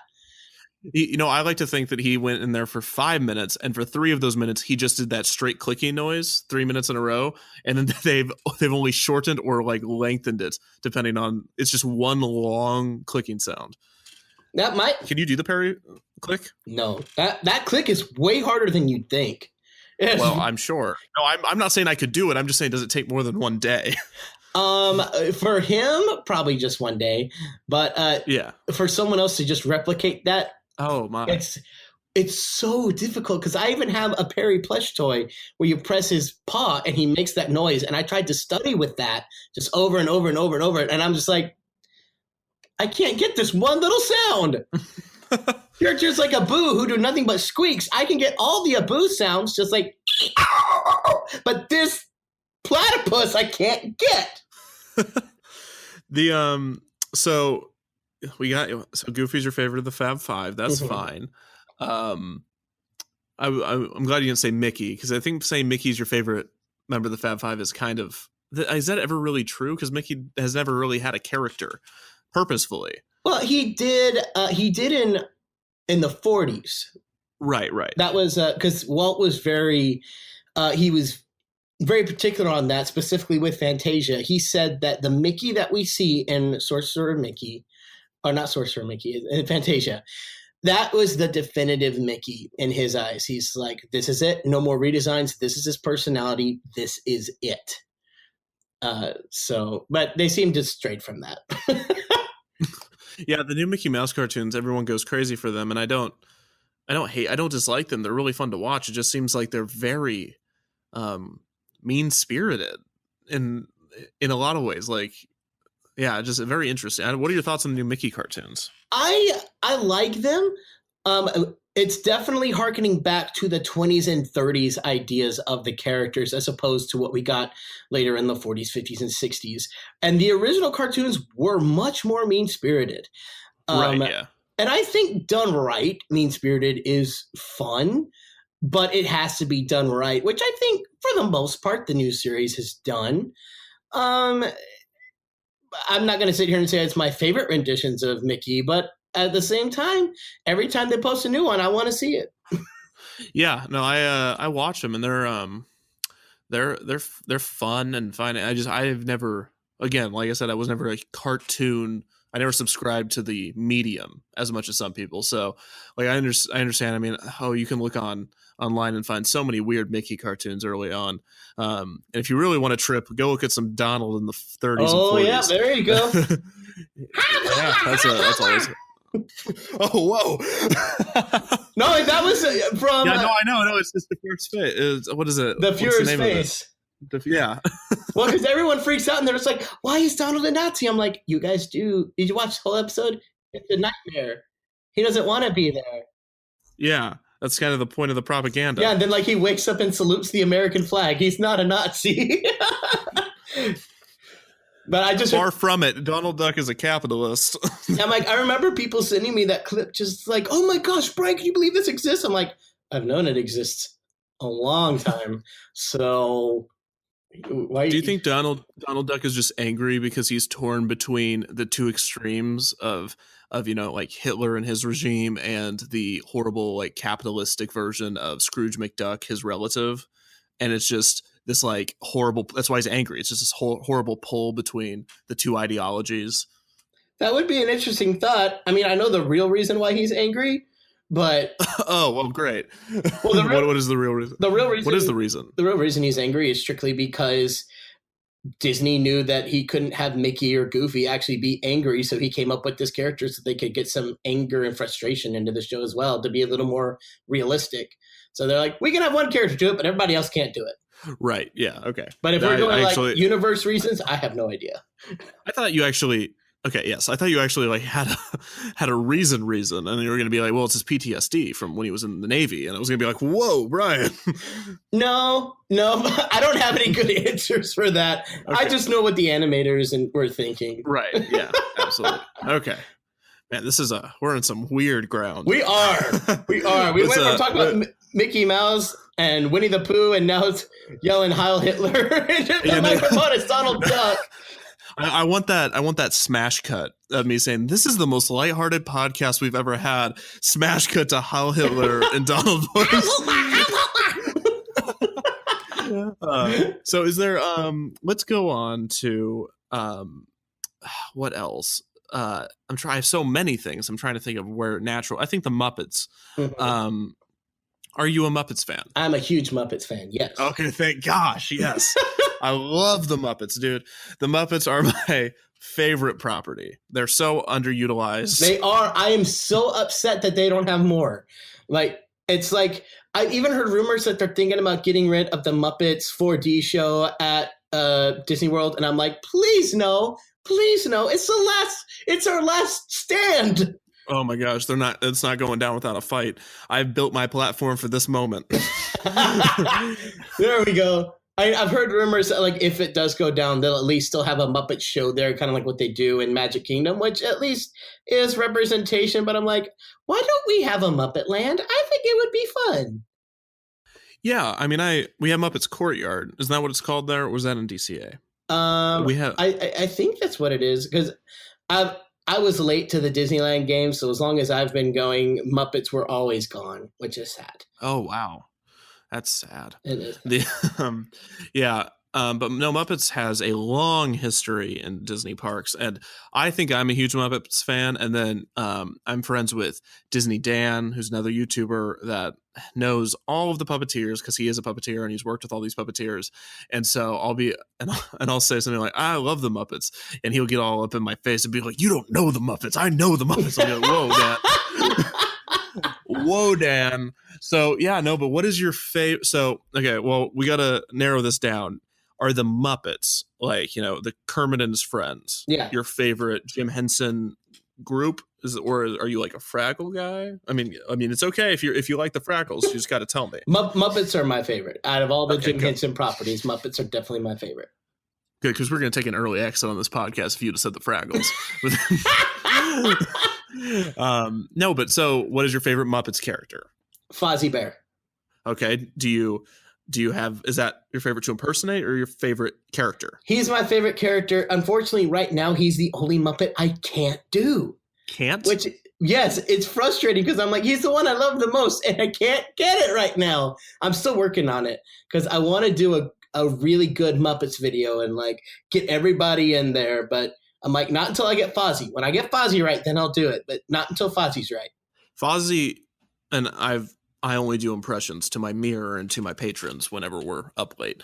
I like to think that he went in there for 5 minutes, and for 3 of those minutes, he just did that straight clicking noise 3 minutes in a row, and then they've only shortened or like lengthened it depending on. It's just one long clicking sound. Can you do the Perry click? No, that click is way harder than you'd think. Well, I'm sure. No, I'm not saying I could do it. I'm just saying, does it take more than one day? For him, probably just one day. But yeah, for someone else to just replicate that. Oh my! it's so difficult because I even have a Perry plush toy where you press his paw and he makes that noise. And I tried to study with that just over and over and over and over. And I'm just like, I can't get this one little sound. Characters like Abu who do nothing but squeaks, I can get all the Abu sounds just like, but this platypus I can't get. So Goofy's your favorite of the Fab Five. That's fine. I'm glad you didn't say Mickey, because I think saying Mickey's your favorite member of the Fab Five is kind of, is that ever really true? Because Mickey has never really had a character purposefully. Well, he did in the 40s. Right. That was because Walt was he was very particular on that, specifically with Fantasia. He said that the Mickey that we see in Sorcerer Mickey, or not Sorcerer Mickey, in Fantasia, that was the definitive Mickey in his eyes. He's like, this is it. No more redesigns. This is his personality. This is it. But they seem to stray from that. Yeah, the new Mickey Mouse cartoons, everyone goes crazy for them, and I don't dislike them. They're really fun to watch. It just seems like they're very mean-spirited in a lot of ways. Like, yeah, just very interesting. What are your thoughts on the new Mickey cartoons? I like them. It's definitely harkening back to the 20s and 30s ideas of the characters as opposed to what we got later in the 40s, 50s, and 60s. And the original cartoons were much more mean-spirited. Right, yeah. And I think done right, mean-spirited is fun, but it has to be done right, which I think for the most part the new series has done. I'm not going to sit here and say it's my favorite renditions of Mickey, but at the same time, every time they post a new one, I want to see it. Yeah, no, I watch them, and they're fun and fine. I've never, again, like I said, I was never a cartoon. I never subscribed to the medium as much as some people. So, like, I understand. I mean, you can look online and find so many weird Mickey cartoons early on. And if you really want to trip, go look at some Donald in the 30s and 40s. Oh yeah, there you go. Yeah, that's always. Oh, whoa. No, that was from... Yeah, no, I know. No, it's just the Fuhrer's face. What is it? The Fuhrer's face. Yeah. Well, because everyone freaks out and they're just like, why is Donald a Nazi? I'm like, you guys do. Did you watch the whole episode? It's a nightmare. He doesn't want to be there. Yeah, that's kind of the point of the propaganda. Yeah, and then like he wakes up and salutes the American flag. He's not a Nazi. But I just far from it. Donald Duck is a capitalist. I'm like, I remember people sending me that clip, just like, oh my gosh, Brian, can you believe this exists? I'm like, I've known it exists a long time. So why do you think Donald Duck is just angry because he's torn between the two extremes of like Hitler and his regime and the horrible like capitalistic version of Scrooge McDuck, his relative, and it's just this like horrible, that's why he's angry. It's just this horrible pull between the two ideologies. That would be an interesting thought. I mean, I know the real reason why he's angry, but oh, well, great. Well, what is the real reason? The real reason. What is the reason? The real reason he's angry is strictly because Disney knew that he couldn't have Mickey or Goofy actually be angry, so he came up with this character so they could get some anger and frustration into the show as well to be a little more realistic. So they're like, we can have one character do it, but everybody else can't do it. Right. Yeah. Okay. But if we're going like universe reasons, I have no idea. I thought you actually. Okay. Yes. I thought you actually like had a reason, and you were going to be like, well, it's his PTSD from when he was in the Navy, and I was going to be like, whoa, Brian. No, I don't have any good answers for that. Okay. I just know what the animators were thinking. Right. Yeah. Absolutely. Okay. Man, we're in some weird ground. We are. We went from talking about Mickey Mouse and Winnie the Pooh, and now it's yelling Heil Hitler. The microphone is Donald Duck. I want that smash cut of me saying, this is the most lighthearted podcast we've ever had. Smash cut to Heil Hitler and Donald voice. So is there, let's go on to, what else? I have so many things. I'm trying to think of where natural. I think the Muppets. Mm-hmm. Are you a Muppets fan? I'm a huge Muppets fan. Yes. Okay. Thank gosh. Yes. I love the Muppets, dude. The Muppets are my favorite property. They're so underutilized. They are. I am so upset that they don't have more. Like It's like I've even heard rumors that they're thinking about getting rid of the Muppets 4D show at Disney World, and I'm like, please no. It's our last stand. Oh my gosh, it's not going down without a fight. I've built my platform for this moment. There we go. I've heard rumors that, like, if it does go down, they'll at least still have a Muppet show there, kind of like what they do in Magic Kingdom, which at least is representation. But I'm like, why don't we have a Muppet Land? I think it would be fun. Yeah, I mean, we have Muppets Courtyard. Isn't that what it's called there? Or was that in DCA? We have. I think that's what it is, because I was late to the Disneyland game, so as long as I've been going, Muppets were always gone, which is sad. Oh wow, that's sad. It is. But no, Muppets has a long history in Disney parks, and I think I'm a huge Muppets fan. And then I'm friends with Disney Dan, who's another YouTuber that knows all of the puppeteers because he is a puppeteer and he's worked with all these puppeteers. And so I'll say something like, I love the Muppets, and he'll get all up in my face and be like, you don't know the Muppets. I know the Muppets. I'll be like, whoa, Dan. Whoa, Dan. So yeah, no, but what is your favorite? So okay, well, we got to narrow this down. Are the Muppets, like, you know, the Kermit and his friends, your favorite Jim Henson group? Or are you like a Fraggle guy? I mean, it's okay if you like the Fraggles. You just got to tell me. Muppets are my favorite out of all the Jim Henson properties. Muppets are definitely my favorite. Good, because we're going to take an early exit on this podcast if you just said the Fraggles. No, but so what is your favorite Muppets character? Fozzie Bear. Okay, do you have, is that your favorite to impersonate or your favorite character? He's my favorite character. Unfortunately, right now, he's the only Muppet I can't do. Can't? Which, yes, it's frustrating because I'm like, he's the one I love the most, and I can't get it right now. I'm still working on it because I want to do a really good Muppets video and, like, get everybody in there. But I'm like, not until I get Fozzie. When I get Fozzie right, then I'll do it. But not until Fozzie's right. Fozzie, and I only do impressions to my mirror and to my patrons whenever we're up late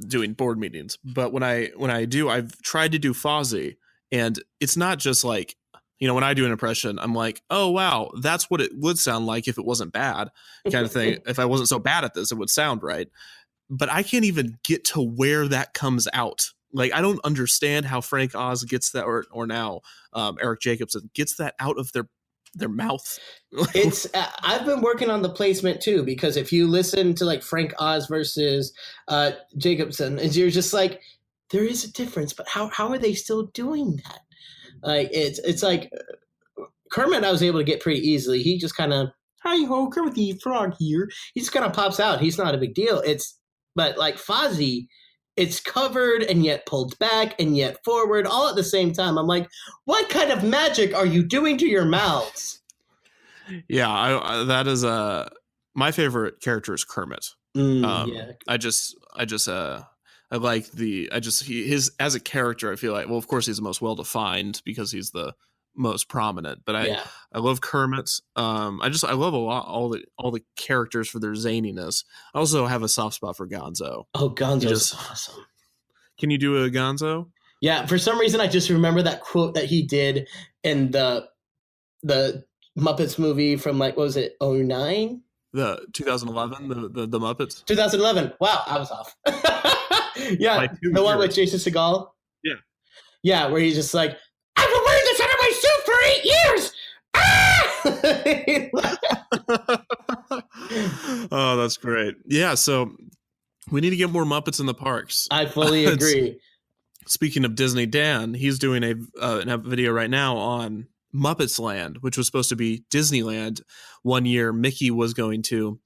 doing board meetings. But when I do, I've tried to do Fozzie, and it's not just like, you know, when I do an impression, I'm like, oh, wow, that's what it would sound like if it wasn't bad kind of thing. If I wasn't so bad at this, it would sound right. But I can't even get to where that comes out. Like, I don't understand how Frank Oz gets that, or now Eric Jacobson gets that out of their mouth. It's I've been working on the placement too, because if you listen to like Frank Oz versus Jacobson, you're just like, there is a difference, but how are they still doing that? Like it's like Kermit I was able to get pretty easily. He just kind of, hi ho, Kermit the Frog here. He just kind of pops out. He's not a big deal. But like Fozzie, it's covered and yet pulled back and yet forward all at the same time. I'm like, what kind of magic are you doing to your mouths? Yeah, that is my favorite character is Kermit. Yeah. I like his as a character. I feel like, well, of course he's the most well defined because he's the most prominent. But I love Kermit. I love a lot all the characters for their zaniness. I also have a soft spot for Gonzo. Oh, Gonzo's awesome. Can you do a Gonzo? Yeah, for some reason I just remember that quote that he did in the Muppets movie from, like, what was it, 09? The 2011, the Muppets. 2011. Wow, I was off. Yeah, the one with Jason Segel. Yeah. Yeah, where he's just like, I've been wearing this under my suit for 8 years! Oh, that's great. Yeah, so we need to get more Muppets in the parks. I fully agree. Speaking of Disney, Dan, he's doing a video right now on Muppets Land, which was supposed to be Disneyland. One year, Mickey was going to,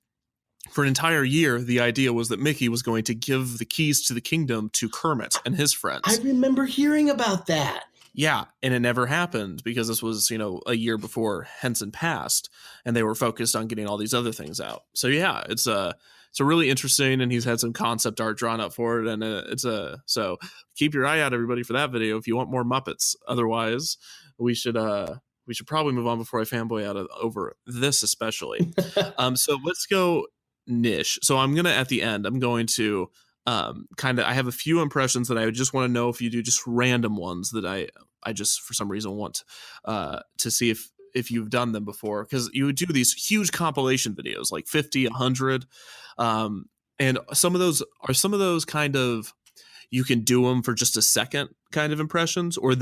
for an entire year, the idea was that Mickey was going to give the keys to the kingdom to Kermit and his friends. I remember hearing about that. Yeah, and it never happened because this was, a year before Henson passed, and they were focused on getting all these other things out. So yeah, it's a really interesting, and he's had some concept art drawn up for it, and so keep your eye out, everybody, for that video if you want more Muppets. Otherwise, we should probably move on before I fanboy out over this, especially. So let's go niche. So at the end, I'm going to I have a few impressions that I just want to know if you do just random ones that I just for some reason want to see if you've done them before, because you would do these huge compilation videos, like 50, 100, and some of those kind of, you can do them for just a second kind of impressions, or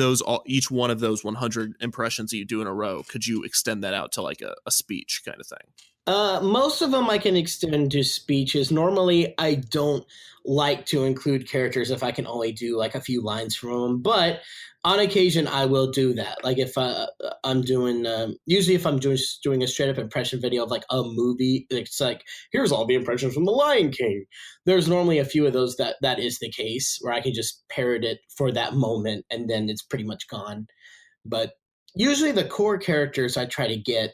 each one of those 100 impressions that you do in a row, could you extend that out to like a speech kind of thing? Most of them I can extend to speeches. Normally, I don't like to include characters if I can only do like a few lines from them. But on occasion, I will do that. Like if I'm doing, usually if I'm doing a straight up impression video of like a movie, it's like, here's all the impressions from The Lion King. There's normally a few of those that is the case, where I can just parrot it for that moment and then it's pretty much gone. But usually the core characters I try to get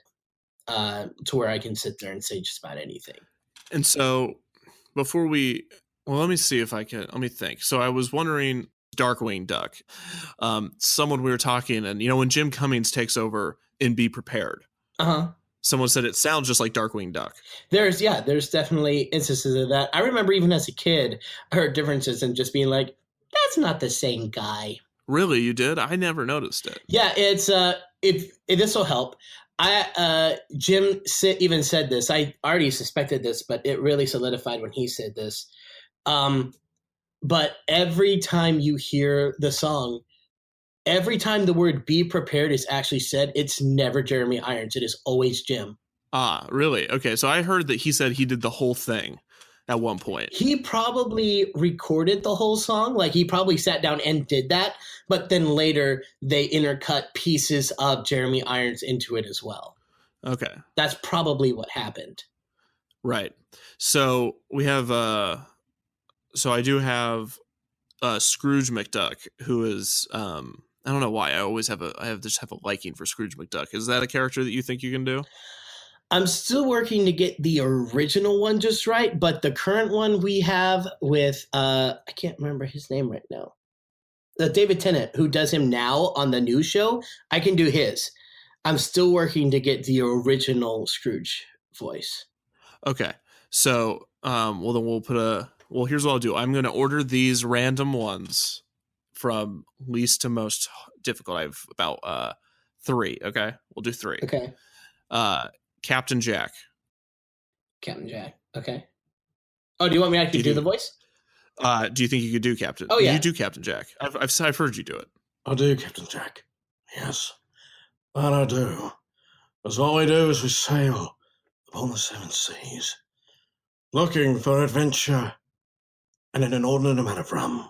to where I can sit there and say just about anything. And so let me see if I can, let me think. So I was wondering, Darkwing Duck, someone we were talking, and when Jim Cummings takes over in Be Prepared, someone said it sounds just like Darkwing Duck. There's definitely instances of that. I remember even as a kid, I heard differences and just being like, that's not the same guy. Really? You did? I never noticed it. Yeah, it's if this will help. Jim even said this. I already suspected this, but it really solidified when he said this. But every time you hear the song, every time the word "be prepared" is actually said, it's never Jeremy Irons. It is always Jim. Ah, really? Okay, so I heard that he said he did the whole thing at one point. He probably recorded the whole song. Like, he probably sat down and did that. But then later, they intercut pieces of Jeremy Irons into it as well. Okay. That's probably what happened. Right. So we have... So I do have Scrooge McDuck, who is I don't know why I just have a liking for Scrooge McDuck. Is that a character that you think you can do? I'm still working to get the original one just right, but the current one we have with I can't remember his name right now. David Tennant, who does him now on the new show, I can do his. I'm still working to get the original Scrooge voice. Okay. So well then we'll put well, here's what I'll do. I'm going to order these random ones from least to most difficult. I have about 3. Okay, we'll do 3. Okay. Captain Jack. Captain Jack. Okay. Oh, do you want me to actually do the voice? Do you think you could do Captain? Oh yeah, you do Captain Jack. I've heard you do it. I do Captain Jack. Yes, that I do. Because what we do is we sail upon the 7 seas, looking for adventure. And an inordinate amount of rum.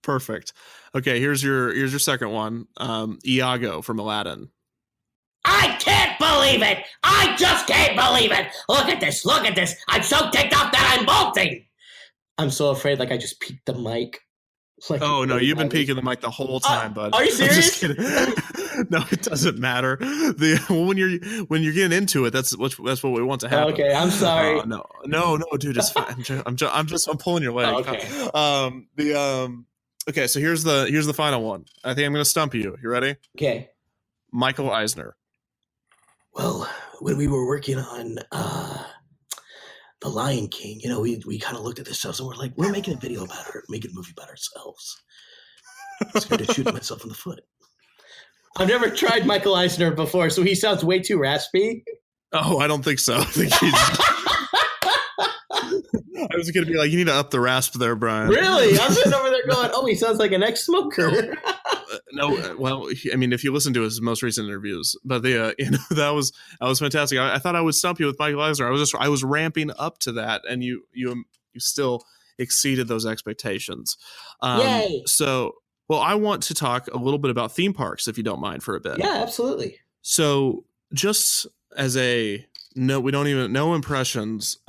Perfect. Okay, here's your second one. Iago from Aladdin. I can't believe it! I just can't believe it! Look at this! Look at this! I'm so ticked off that I'm bolting! I'm so afraid I just peeked the mic. Like, oh no, you've been peeking the mic the whole time, bud. Are you serious? No, it doesn't matter. When you're getting into it, that's what we want to happen. Okay, I'm sorry. No, dude, it's fine. I'm pulling your leg. Okay. Okay, so here's the final one. I think I'm going to stump you. You ready? Okay. Michael Eisner. Well, when we were working on The Lion King, we kind of looked at this and we're like, we're making a video about her, making a movie about ourselves. I was going to shoot myself in the foot. I've never tried Michael Eisner before, so he sounds way too raspy. Oh, I don't think so. I think he's... I was going to be like, you need to up the rasp there, Brian. Really? I'm sitting over there going, oh, he sounds like an ex-smoker. No, well, I mean, if you listen to his most recent interviews, but that was fantastic. I thought I would stump you with Michael Eisner. I was ramping up to that, and you still exceeded those expectations. Yay! So, well, I want to talk a little bit about theme parks, if you don't mind, for a bit. Yeah, absolutely. So, just as no impressions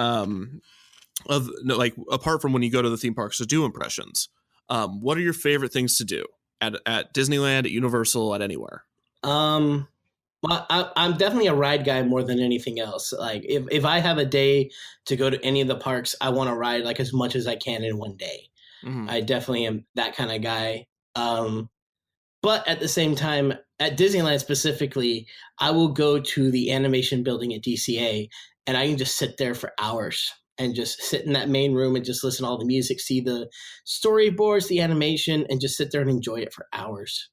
apart from when you go to the theme parks to do impressions. What are your favorite things to do at Disneyland, at Universal, at anywhere? Well, I'm definitely a ride guy more than anything else. Like if I have a day to go to any of the parks, I want to ride like as much as I can in one day. Mm-hmm. I definitely am that kind of guy. But at the same time, at Disneyland specifically, I will go to the animation building at DCA and I can just sit there for hours and just sit in that main room and just listen to all the music, see the storyboards, the animation, and just sit there and enjoy it for hours.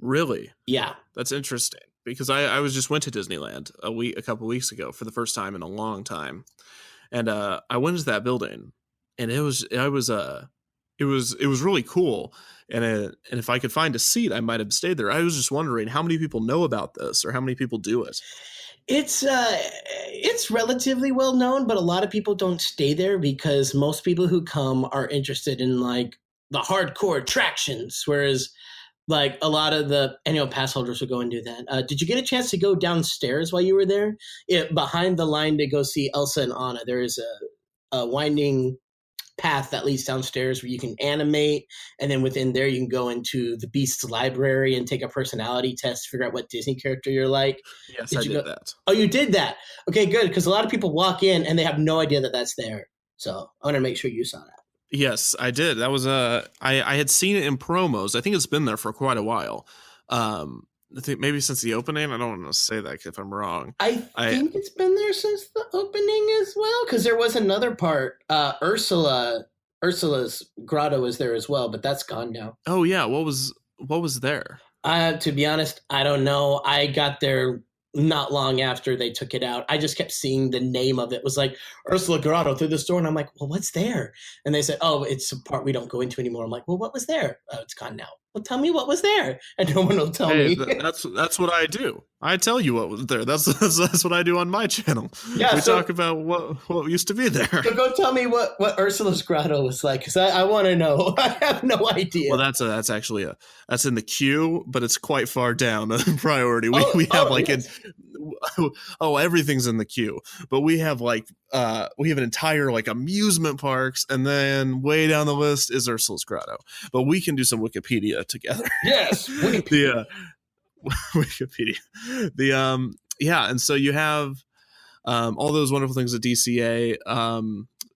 Really? Yeah. That's interesting because I went to Disneyland a couple weeks ago for the first time in a long time, and I went into that building, and it was really cool, and if I could find a seat, I might have stayed there. I was just wondering how many people know about this or how many people do it. It's relatively well known, but a lot of people don't stay there because most people who come are interested in like the hardcore attractions, whereas like a lot of the annual pass holders will go and do that. Did you get a chance to go downstairs while you were there? Behind the line to go see Elsa and Anna, there is a winding path that leads downstairs where you can animate, and then within there you can go into the Beast's library and take a personality test to figure out what Disney character you're like. Yes, I did that. Oh, you did that? Okay, good, because a lot of people walk in and they have no idea that that's there. So I want to make sure you saw that. Yes, I did. That was I had seen it in promos. I think it's been there for quite a while. I think maybe since the opening. I don't want to say that if I'm wrong. I think it's been there since the opening as well, because there was another part. Ursula's grotto was there as well, but that's gone now. Oh yeah, what was there? To be honest, I don't know. I got there not long after they took it out. I just kept seeing the name of it. It was like Ursula Grotto through the store, and I'm like, well, what's there? And they said, oh, it's a part we don't go into anymore. I'm like, well, what was there? Oh, it's gone now. Well, tell me what was there, and no one will tell me. That's what I do. I tell you what was there. That's what I do on my channel. Yeah, we talk about what used to be there. So go tell me what Ursula's grotto was like, because I want to know. I have no idea. Well, that's actually that's in the queue, but it's quite far down in priority. We have everything's in the queue, but we have an entire amusement parks, and then way down the list is Ursula's grotto. But we can do some Wikipedia together. Yes, Wikipedia. Wikipedia. And so you have all those wonderful things at DCA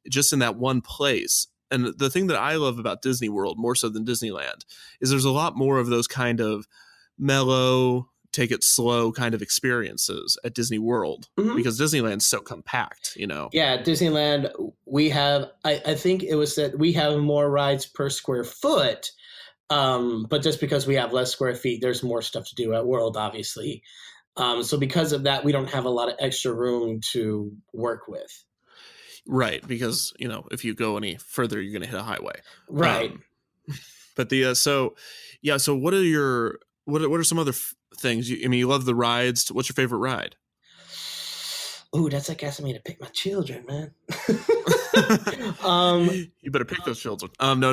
just in that one place. And the thing that I love about Disney World more so than Disneyland is there's a lot more of those kind of mellow, take it slow kind of experiences at Disney World, because Disneyland's so compact, Yeah, Disneyland, we have, I think it was that we have more rides per square foot, but just because we have less square feet, there's more stuff to do at World, obviously. So because of that, we don't have a lot of extra room to work with. Right, because, if you go any further, you're going to hit a highway. Right. But so what are some other things? You love the rides. What's your favorite ride? Ooh, that's like asking me to pick my children, man. You better pick those children. No,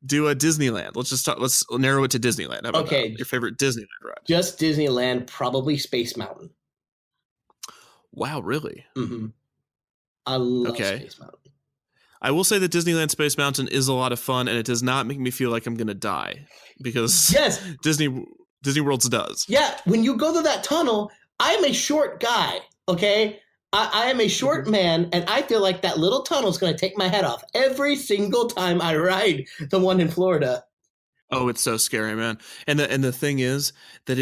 do a Disneyland. Let's narrow it to Disneyland. How about that? Your favorite Disneyland ride? Just Disneyland, probably Space Mountain. Wow, really? Mm-hmm. I love Space Mountain. I will say that Disneyland Space Mountain is a lot of fun, and it does not make me feel like I'm going to die, because Disney World's does. Yeah, when you go to that tunnel, I am a short guy, okay? I am a short man, and I feel like that little tunnel is going to take my head off every single time I ride the one in Florida. Oh, it's so scary, man. And the thing is that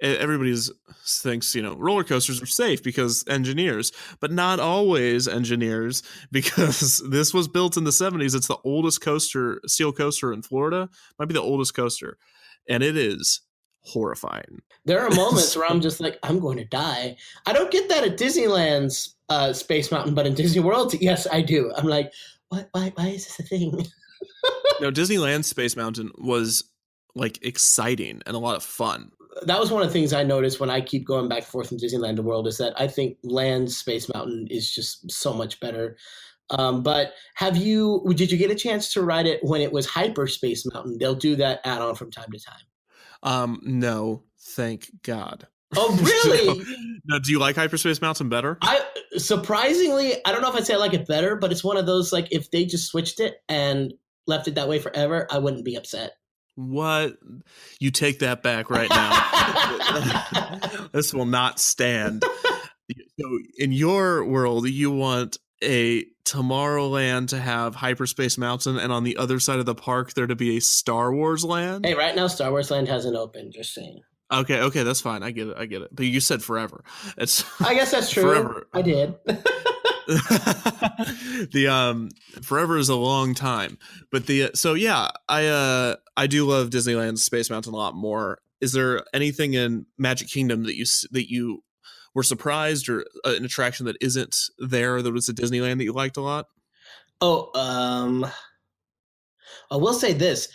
everybody thinks, roller coasters are safe because engineers, but not always engineers, because this was built in the 70s. It's the oldest steel coaster in Florida. Might be the oldest coaster. And it is horrifying. There are moments where I'm just like, I'm going to die. I don't get that at Disneyland's Space Mountain, but in Disney World, yes, I do. I'm like, what? Why is this a thing? No, Disneyland Space Mountain was exciting and a lot of fun. That was one of the things I noticed when I keep going back and forth from Disneyland to World, is that I think Land Space Mountain is just so much better. But did you get a chance to ride it when it was Hyperspace Mountain? They'll do that add-on from time to time. No, thank God. Oh, really? No, do you like Hyperspace Mountain better? Surprisingly, I don't know if I'd say I like it better, but it's one of those, if they just switched it and left it that way forever, I wouldn't be upset. What? You take that back right now. This will not stand. So in your world, you want a Tomorrowland to have Hyperspace Mountain, and on the other side of the park there to be a Star Wars Land? Hey, right now Star Wars Land hasn't opened, just saying. Okay, that's fine. I get it. But you said forever. I guess that's true. Forever. I did. The forever is a long time, but I do love Disneyland Space Mountain a lot more. Is there anything in Magic Kingdom that you were surprised, or an attraction that isn't there that was at Disneyland that you liked a lot? I will say this: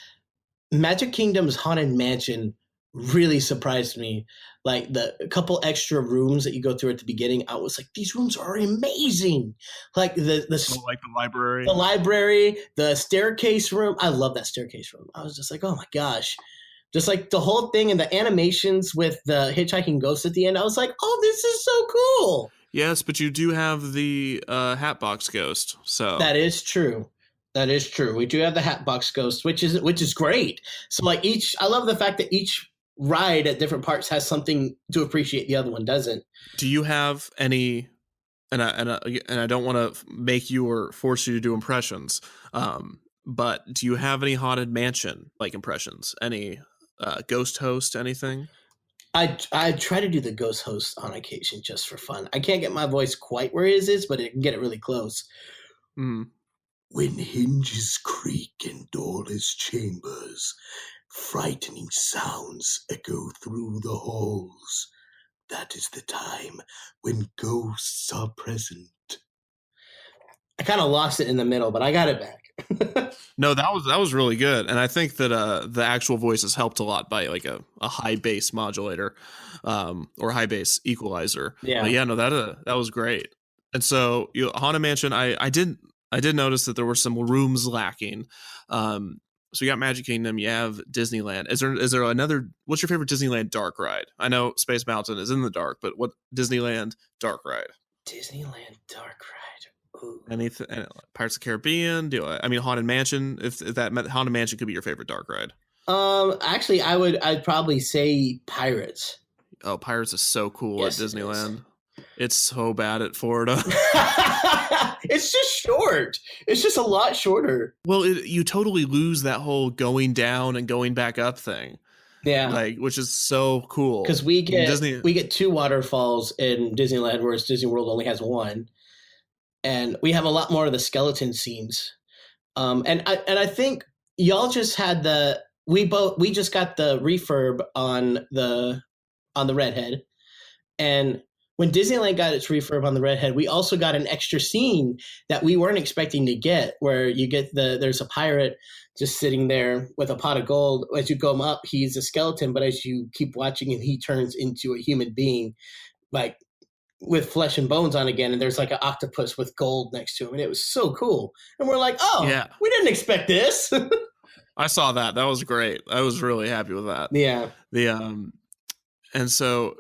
Magic Kingdom's Haunted Mansion really surprised me. Like a couple extra rooms that you go through at the beginning, I was like, these rooms are amazing. Like the library, the staircase room. I love that staircase room. I was just like, oh my gosh. Just like the whole thing and the animations with the hitchhiking ghost at the end. I was like, oh, this is so cool. Yes, but you do have the Hatbox Ghost. So that is true. That is true. We do have the Hatbox Ghost, which is great. So like I love the fact that each ride at different parts has something to appreciate the other one doesn't. Do you have any? And I don't want to make you or force you to do impressions, but do you have any Haunted Mansion like impressions? Any ghost host? Anything? I try to do the ghost host on occasion just for fun. I can't get my voice quite where his is, but I can get it really close. Mm. When hinges creak in doorless chambers, frightening sounds echo through the halls. That is the time when ghosts are present. I kind of lost it in the middle, but I got it back. No, that was really good, and I think that the actual voices helped a lot by like a high bass modulator, or high bass equalizer. Yeah, but yeah, no, that was great. And so, Haunted Mansion, I did notice that there were some rooms lacking. So you got Magic Kingdom, you have Disneyland. Is there another? What's your favorite Disneyland dark ride? I know Space Mountain is in the dark, but what Disneyland dark ride? Disneyland dark ride. Ooh. Anything? Pirates of the Caribbean? Haunted Mansion? If that Haunted Mansion could be your favorite dark ride. Actually, I'd probably say Pirates. Oh, Pirates is so cool yes, at Disneyland. It's so bad at Florida. It's just short. It's just a lot shorter. Well, you totally lose that whole going down and going back up thing. Yeah, which is so cool. Because we get two waterfalls in Disneyland, whereas Disney World only has one, and we have a lot more of the skeleton scenes. And I think y'all just had we just got the refurb on the Redhead, and when Disneyland got its refurb on the Redhead, we also got an extra scene that we weren't expecting to get, where you get there's a pirate just sitting there with a pot of gold. As you go up, he's a skeleton, but as you keep watching him, he turns into a human being, like with flesh and bones on again. And there's like an octopus with gold next to him, and it was so cool. And we're like, oh, yeah, we didn't expect this. I saw that. That was great. I was really happy with that. Yeah. And so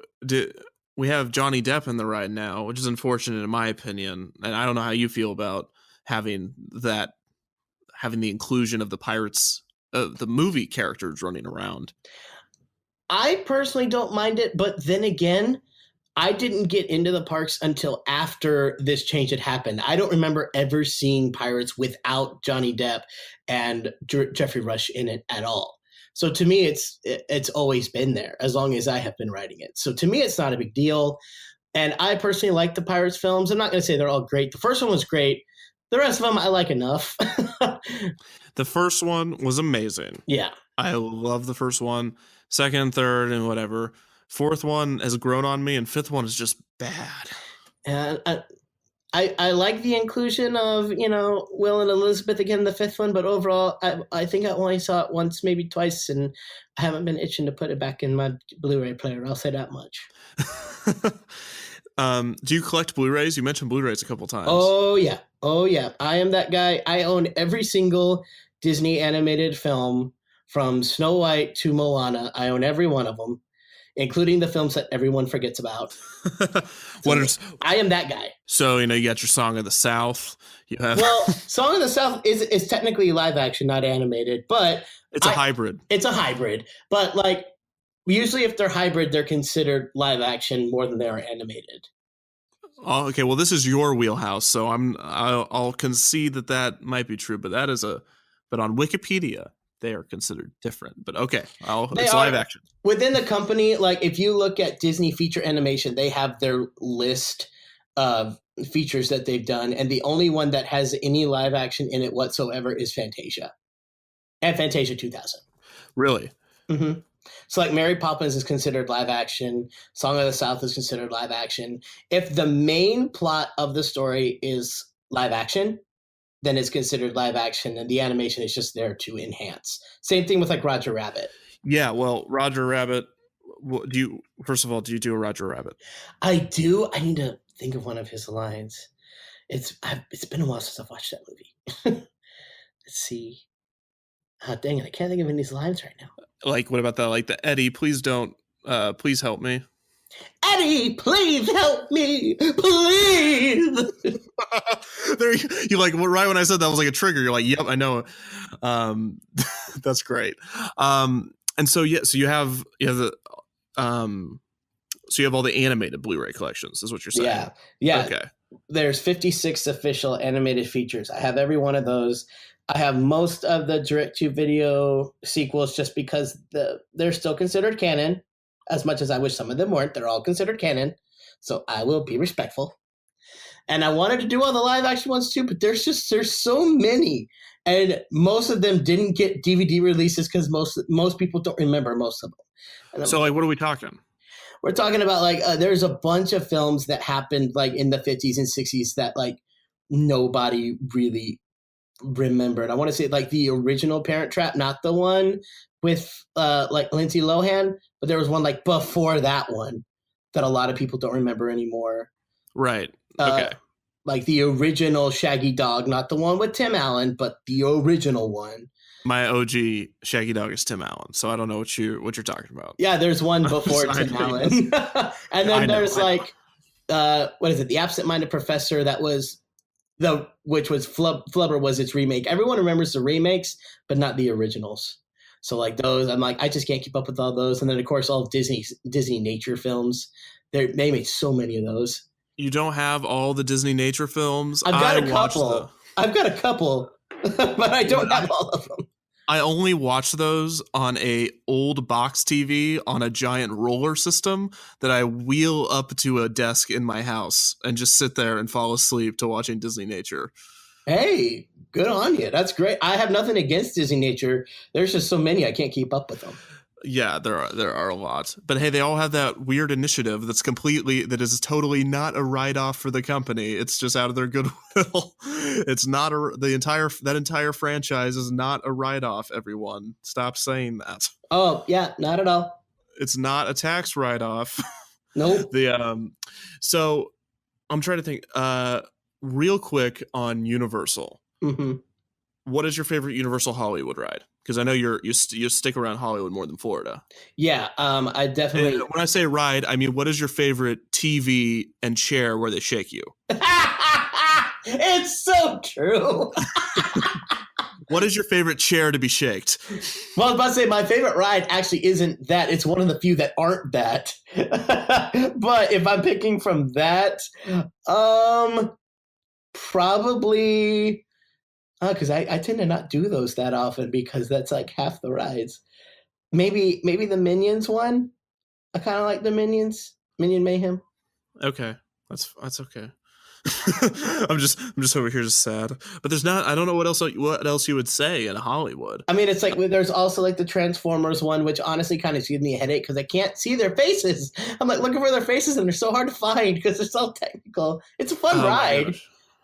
we have Johnny Depp in the ride now, which is unfortunate in my opinion. And I don't know how you feel about having the inclusion of the Pirates, the movie characters running around. I personally don't mind it, but then again, I didn't get into the parks until after this change had happened. I don't remember ever seeing Pirates without Johnny Depp and Jeffrey Rush in it at all. So to me, it's always been there as long as I have been writing it. So to me, it's not a big deal. And I personally like the Pirates films. I'm not going to say they're all great. The first one was great. The rest of them I like enough. The first one was amazing. Yeah. I love the first one. Second, third, and whatever. Fourth one has grown on me, and fifth one is just bad. And I like the inclusion of, Will and Elizabeth again in the fifth one, but overall, I think I only saw it once, maybe twice, and I haven't been itching to put it back in my Blu-ray player. I'll say that much. Do you collect Blu-rays? You mentioned Blu-rays a couple times. Oh, yeah. I am that guy. I own every single Disney animated film from Snow White to Moana. I own every one of them, including the films that everyone forgets about. I am that guy. So, you got your Song of the South. Well, Song of the South is technically live action, not animated, but it's a hybrid. It's a hybrid. But usually if they're hybrid, they're considered live action more than they are animated. Oh, okay. Well, this is your wheelhouse, so I'll concede that might be true, but but on Wikipedia, they are considered different. But okay, it's live action. Within the company, if you look at Disney feature animation, they have their list features that they've done, and the only one that has any live action in it whatsoever is Fantasia, and Fantasia 2000. Really? Mm-hmm. So like Mary Poppins is considered live action. Song of the South is considered live action. If the main plot of the story is live action, then it's considered live action, and the animation is just there to enhance. Same thing with like Roger Rabbit. Yeah, well, Roger Rabbit. First of all, do you do a Roger Rabbit? I do. I need to think of one of his lines. It's been a while since I've watched that movie. Let's see. Oh, dang it. I can't think of any of these lines right now. Like, what about that? Like the Eddie, please don't, please help me. Eddie, please help me, please. There, you like right when I said that was like a trigger. You're like, yep, I know. That's great. And so so you have the so you have all the animated Blu-ray collections, is what you're saying? Yeah. Okay. There's 56 official animated features. I have every one of those. I have most of the direct-to-video sequels just because they're still considered canon. As much as I wish some of them weren't, they're all considered canon. So I will be respectful. And I wanted to do all the live-action ones too, but there's so many. And most of them didn't get DVD releases because most people don't remember most of them. So like, what are we talking? We're talking about like there's a bunch of films that happened like in the 50s and 60s that like nobody really remembered. I want to say like the original Parent Trap, not the one with like Lindsay Lohan, but there was one like before that one that a lot of people don't remember anymore. Right. Okay. Like the original Shaggy Dog, not the one with Tim Allen, but the original one. My OG Shaggy Dog is Tim Allen, so I don't know what you're talking about. Yeah, there's one before Tim Allen. And then there's like what is it? The Absent-Minded Professor, that was which was Flubber was its remake. Everyone remembers the remakes, but not the originals. So like those, I'm like, I just can't keep up with all those. And then of course all of Disney nature films. They made so many of those. You don't have all the Disney nature films? I've got a couple, but I don't have all of them. I only watch those on a old box TV on a giant roller system that I wheel up to a desk in my house and just sit there and fall asleep to watching Disney nature. Hey, good on you. That's great. I have nothing against Disney nature. There's just so many I can't keep up with them. Yeah, there are a lot. But hey, they all have that weird initiative that is totally not a write-off for the company. It's just out of their goodwill. It's not that entire franchise is not a write-off, everyone. Stop saying that. Oh, yeah, not at all. It's not a tax write-off. Nope. So I'm trying to think real quick on Universal. Mm-hmm. What is your favorite Universal Hollywood ride? Because I know you stick around Hollywood more than Florida. Yeah, I definitely. And when I say ride, I mean, what is your favorite TV and chair where they shake you? It's so true. What is your favorite chair to be shaked? Well, I was about to say my favorite ride actually isn't that. It's one of the few that aren't that. But if I'm picking from that, probably. Because I tend to not do those that often because that's like half the rides. Maybe the Minions one. I kind of like the Minion Mayhem. Okay, that's okay. I'm just over here just sad. But there's not. I don't know what else you would say in Hollywood. I mean, it's like there's also like the Transformers one, which honestly kind of gives me a headache because I can't see their faces. I'm like looking for their faces and they're so hard to find because they're so technical. It's a fun ride.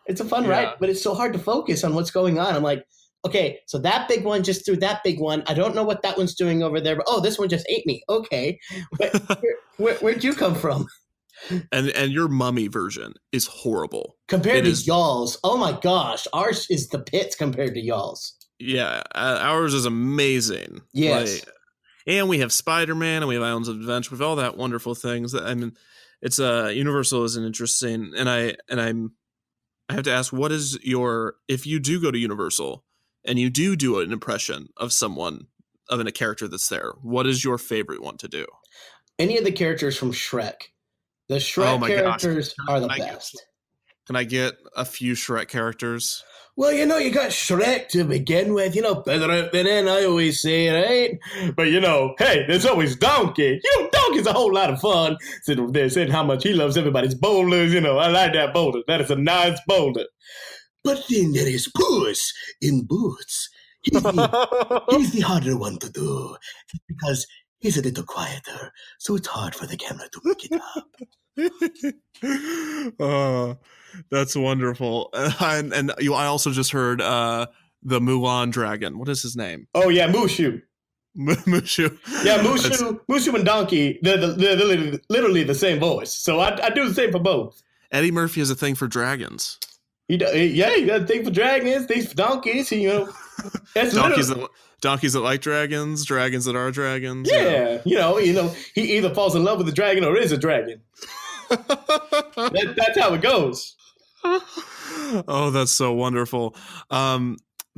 It's a fun ride, but it's so hard to focus on what's going on. I'm like, okay, so that big one just threw that big one. I don't know what that one's doing over there, but this one just ate me. Okay, where'd you come from? And your Mummy version is horrible compared to y'all's. Oh my gosh, ours is the pits compared to y'all's. Yeah, ours is amazing. Yes, and we have Spider-Man, and we have Islands of Adventure, with all that wonderful things. I mean, it's Universal is an interesting, and I have to ask, what is if you do go to Universal and you do an impression of a character that's there, what is your favorite one to do? Any of the characters from Shrek. The Shrek characters are the best. Can I get a few Shrek characters? Well, you got Shrek to begin with. I always say, right? But, hey, there's always Donkey. Donkey's a whole lot of fun. Sitting there saying how much he loves everybody's boulders. I like that boulder. That is a nice boulder. But then there is Puss in Boots. He's the harder one to do because he's a little quieter. So it's hard for the camera to pick it up. Oh, that's wonderful. And I also just heard the Mulan dragon. What is his name? Oh, yeah, Mushu. Mushu. Yeah, Mushu and Donkey, they're literally the same voice. So I do the same for both. Eddie Murphy has a thing for dragons. He got a thing for dragons, things for donkeys. That's donkeys that like dragons that are dragons. Yeah, he either falls in love with a dragon or is a dragon. That's how it goes. Oh, that's so wonderful.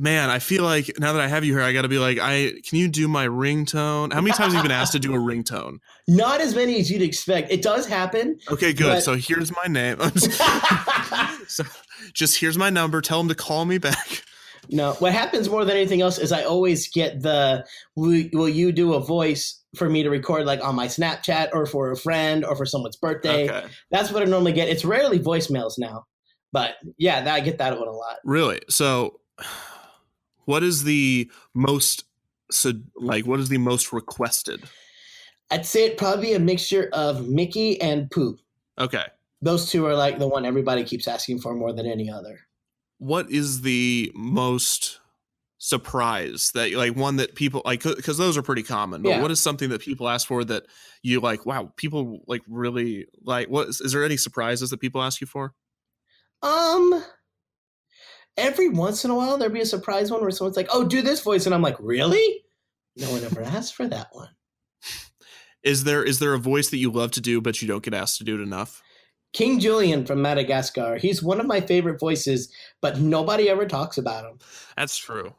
Man, I feel like now that I have you here, I got to be like, can you do my ringtone? How many times have you been asked to do a ringtone? Not as many as you'd expect. It does happen. Okay, good. But... So here's my name. So just here's my number. Tell them to call me back. No, what happens more than anything else is I always get will you do a voice for me to record like on my Snapchat or for a friend or for someone's birthday? Okay. That's what I normally get. It's rarely voicemails now. But yeah, I get that one a lot. Really? So what is the most requested? I'd say it'd probably be a mixture of Mickey and Pooh. Okay. Those two are like the one everybody keeps asking for more than any other. What is the most surprise that like one that people like, because those are pretty common, but what is something that people ask for that you like, wow, people like really like, is there any surprises that people ask you for? Every once in a while there'd be a surprise one where someone's like, oh, do this voice. And I'm like, really? No one ever asked for that one. Is there a voice that you love to do, but you don't get asked to do it enough? King Julian from Madagascar. He's one of my favorite voices, but nobody ever talks about him. That's true.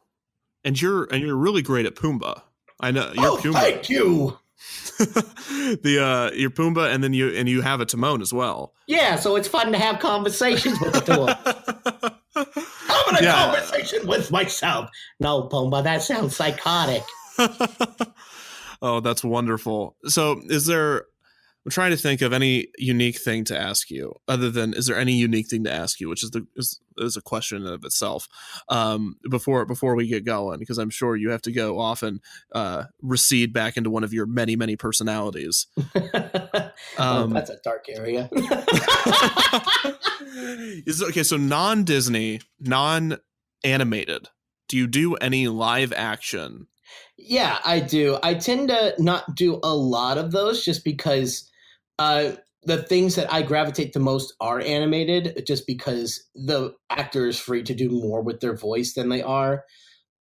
And you're really great at Pumbaa. I know you're Pumbaa. Thank you. You're Pumbaa, and then you have a Timon as well. Yeah, so it's fun to have conversations with the two. Having a conversation with myself. No, Pumbaa, that sounds psychotic. Oh, that's wonderful. So I'm trying to think of any unique thing to ask you is there any unique thing to ask you, which is a question in of itself, before we get going, because I'm sure you have to go off and recede back into one of your many, many personalities. That's a dark area. Okay, so non-Disney, non-animated, do you do any live action? Yeah, I do. I tend to not do a lot of those just because the things that I gravitate the most are animated, just because the actor is free to do more with their voice than they are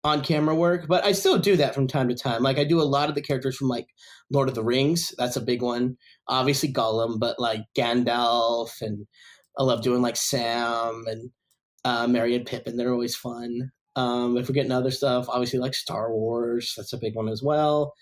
on camera work. But I still do that from time to time. Like I do a lot of the characters from like Lord of the Rings. That's a big one. Obviously Gollum, but like Gandalf, and I love doing like Sam and Merry and Pippin. They're always fun. If we're getting other stuff, obviously like Star Wars, that's a big one as well.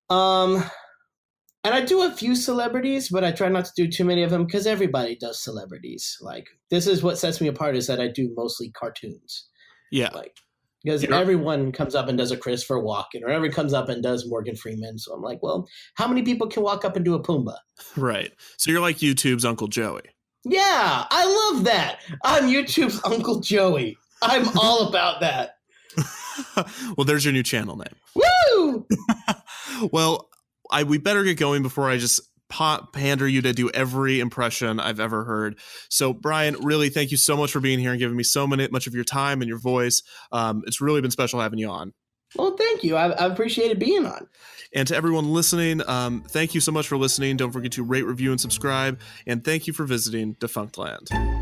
And I do a few celebrities, but I try not to do too many of them because everybody does celebrities. Like this is what sets me apart, is that I do mostly cartoons. Yeah. Like because everyone comes up and does a Christopher Walken, or everyone comes up and does Morgan Freeman. So I'm like, well, how many people can walk up and do a Pumbaa? Right. So you're like YouTube's Uncle Joey. Yeah, I love that. I'm YouTube's Uncle Joey. I'm all about that. Well, there's your new channel name. Woo! Well, we better get going before I just pander you to do every impression I've ever heard. So, Brian, really, thank you so much for being here and giving me so much of your time and your voice. It's really been special having you on. Well, thank you. I appreciated being on. And to everyone listening, thank you so much for listening. Don't forget to rate, review, and subscribe. And thank you for visiting Defunctland.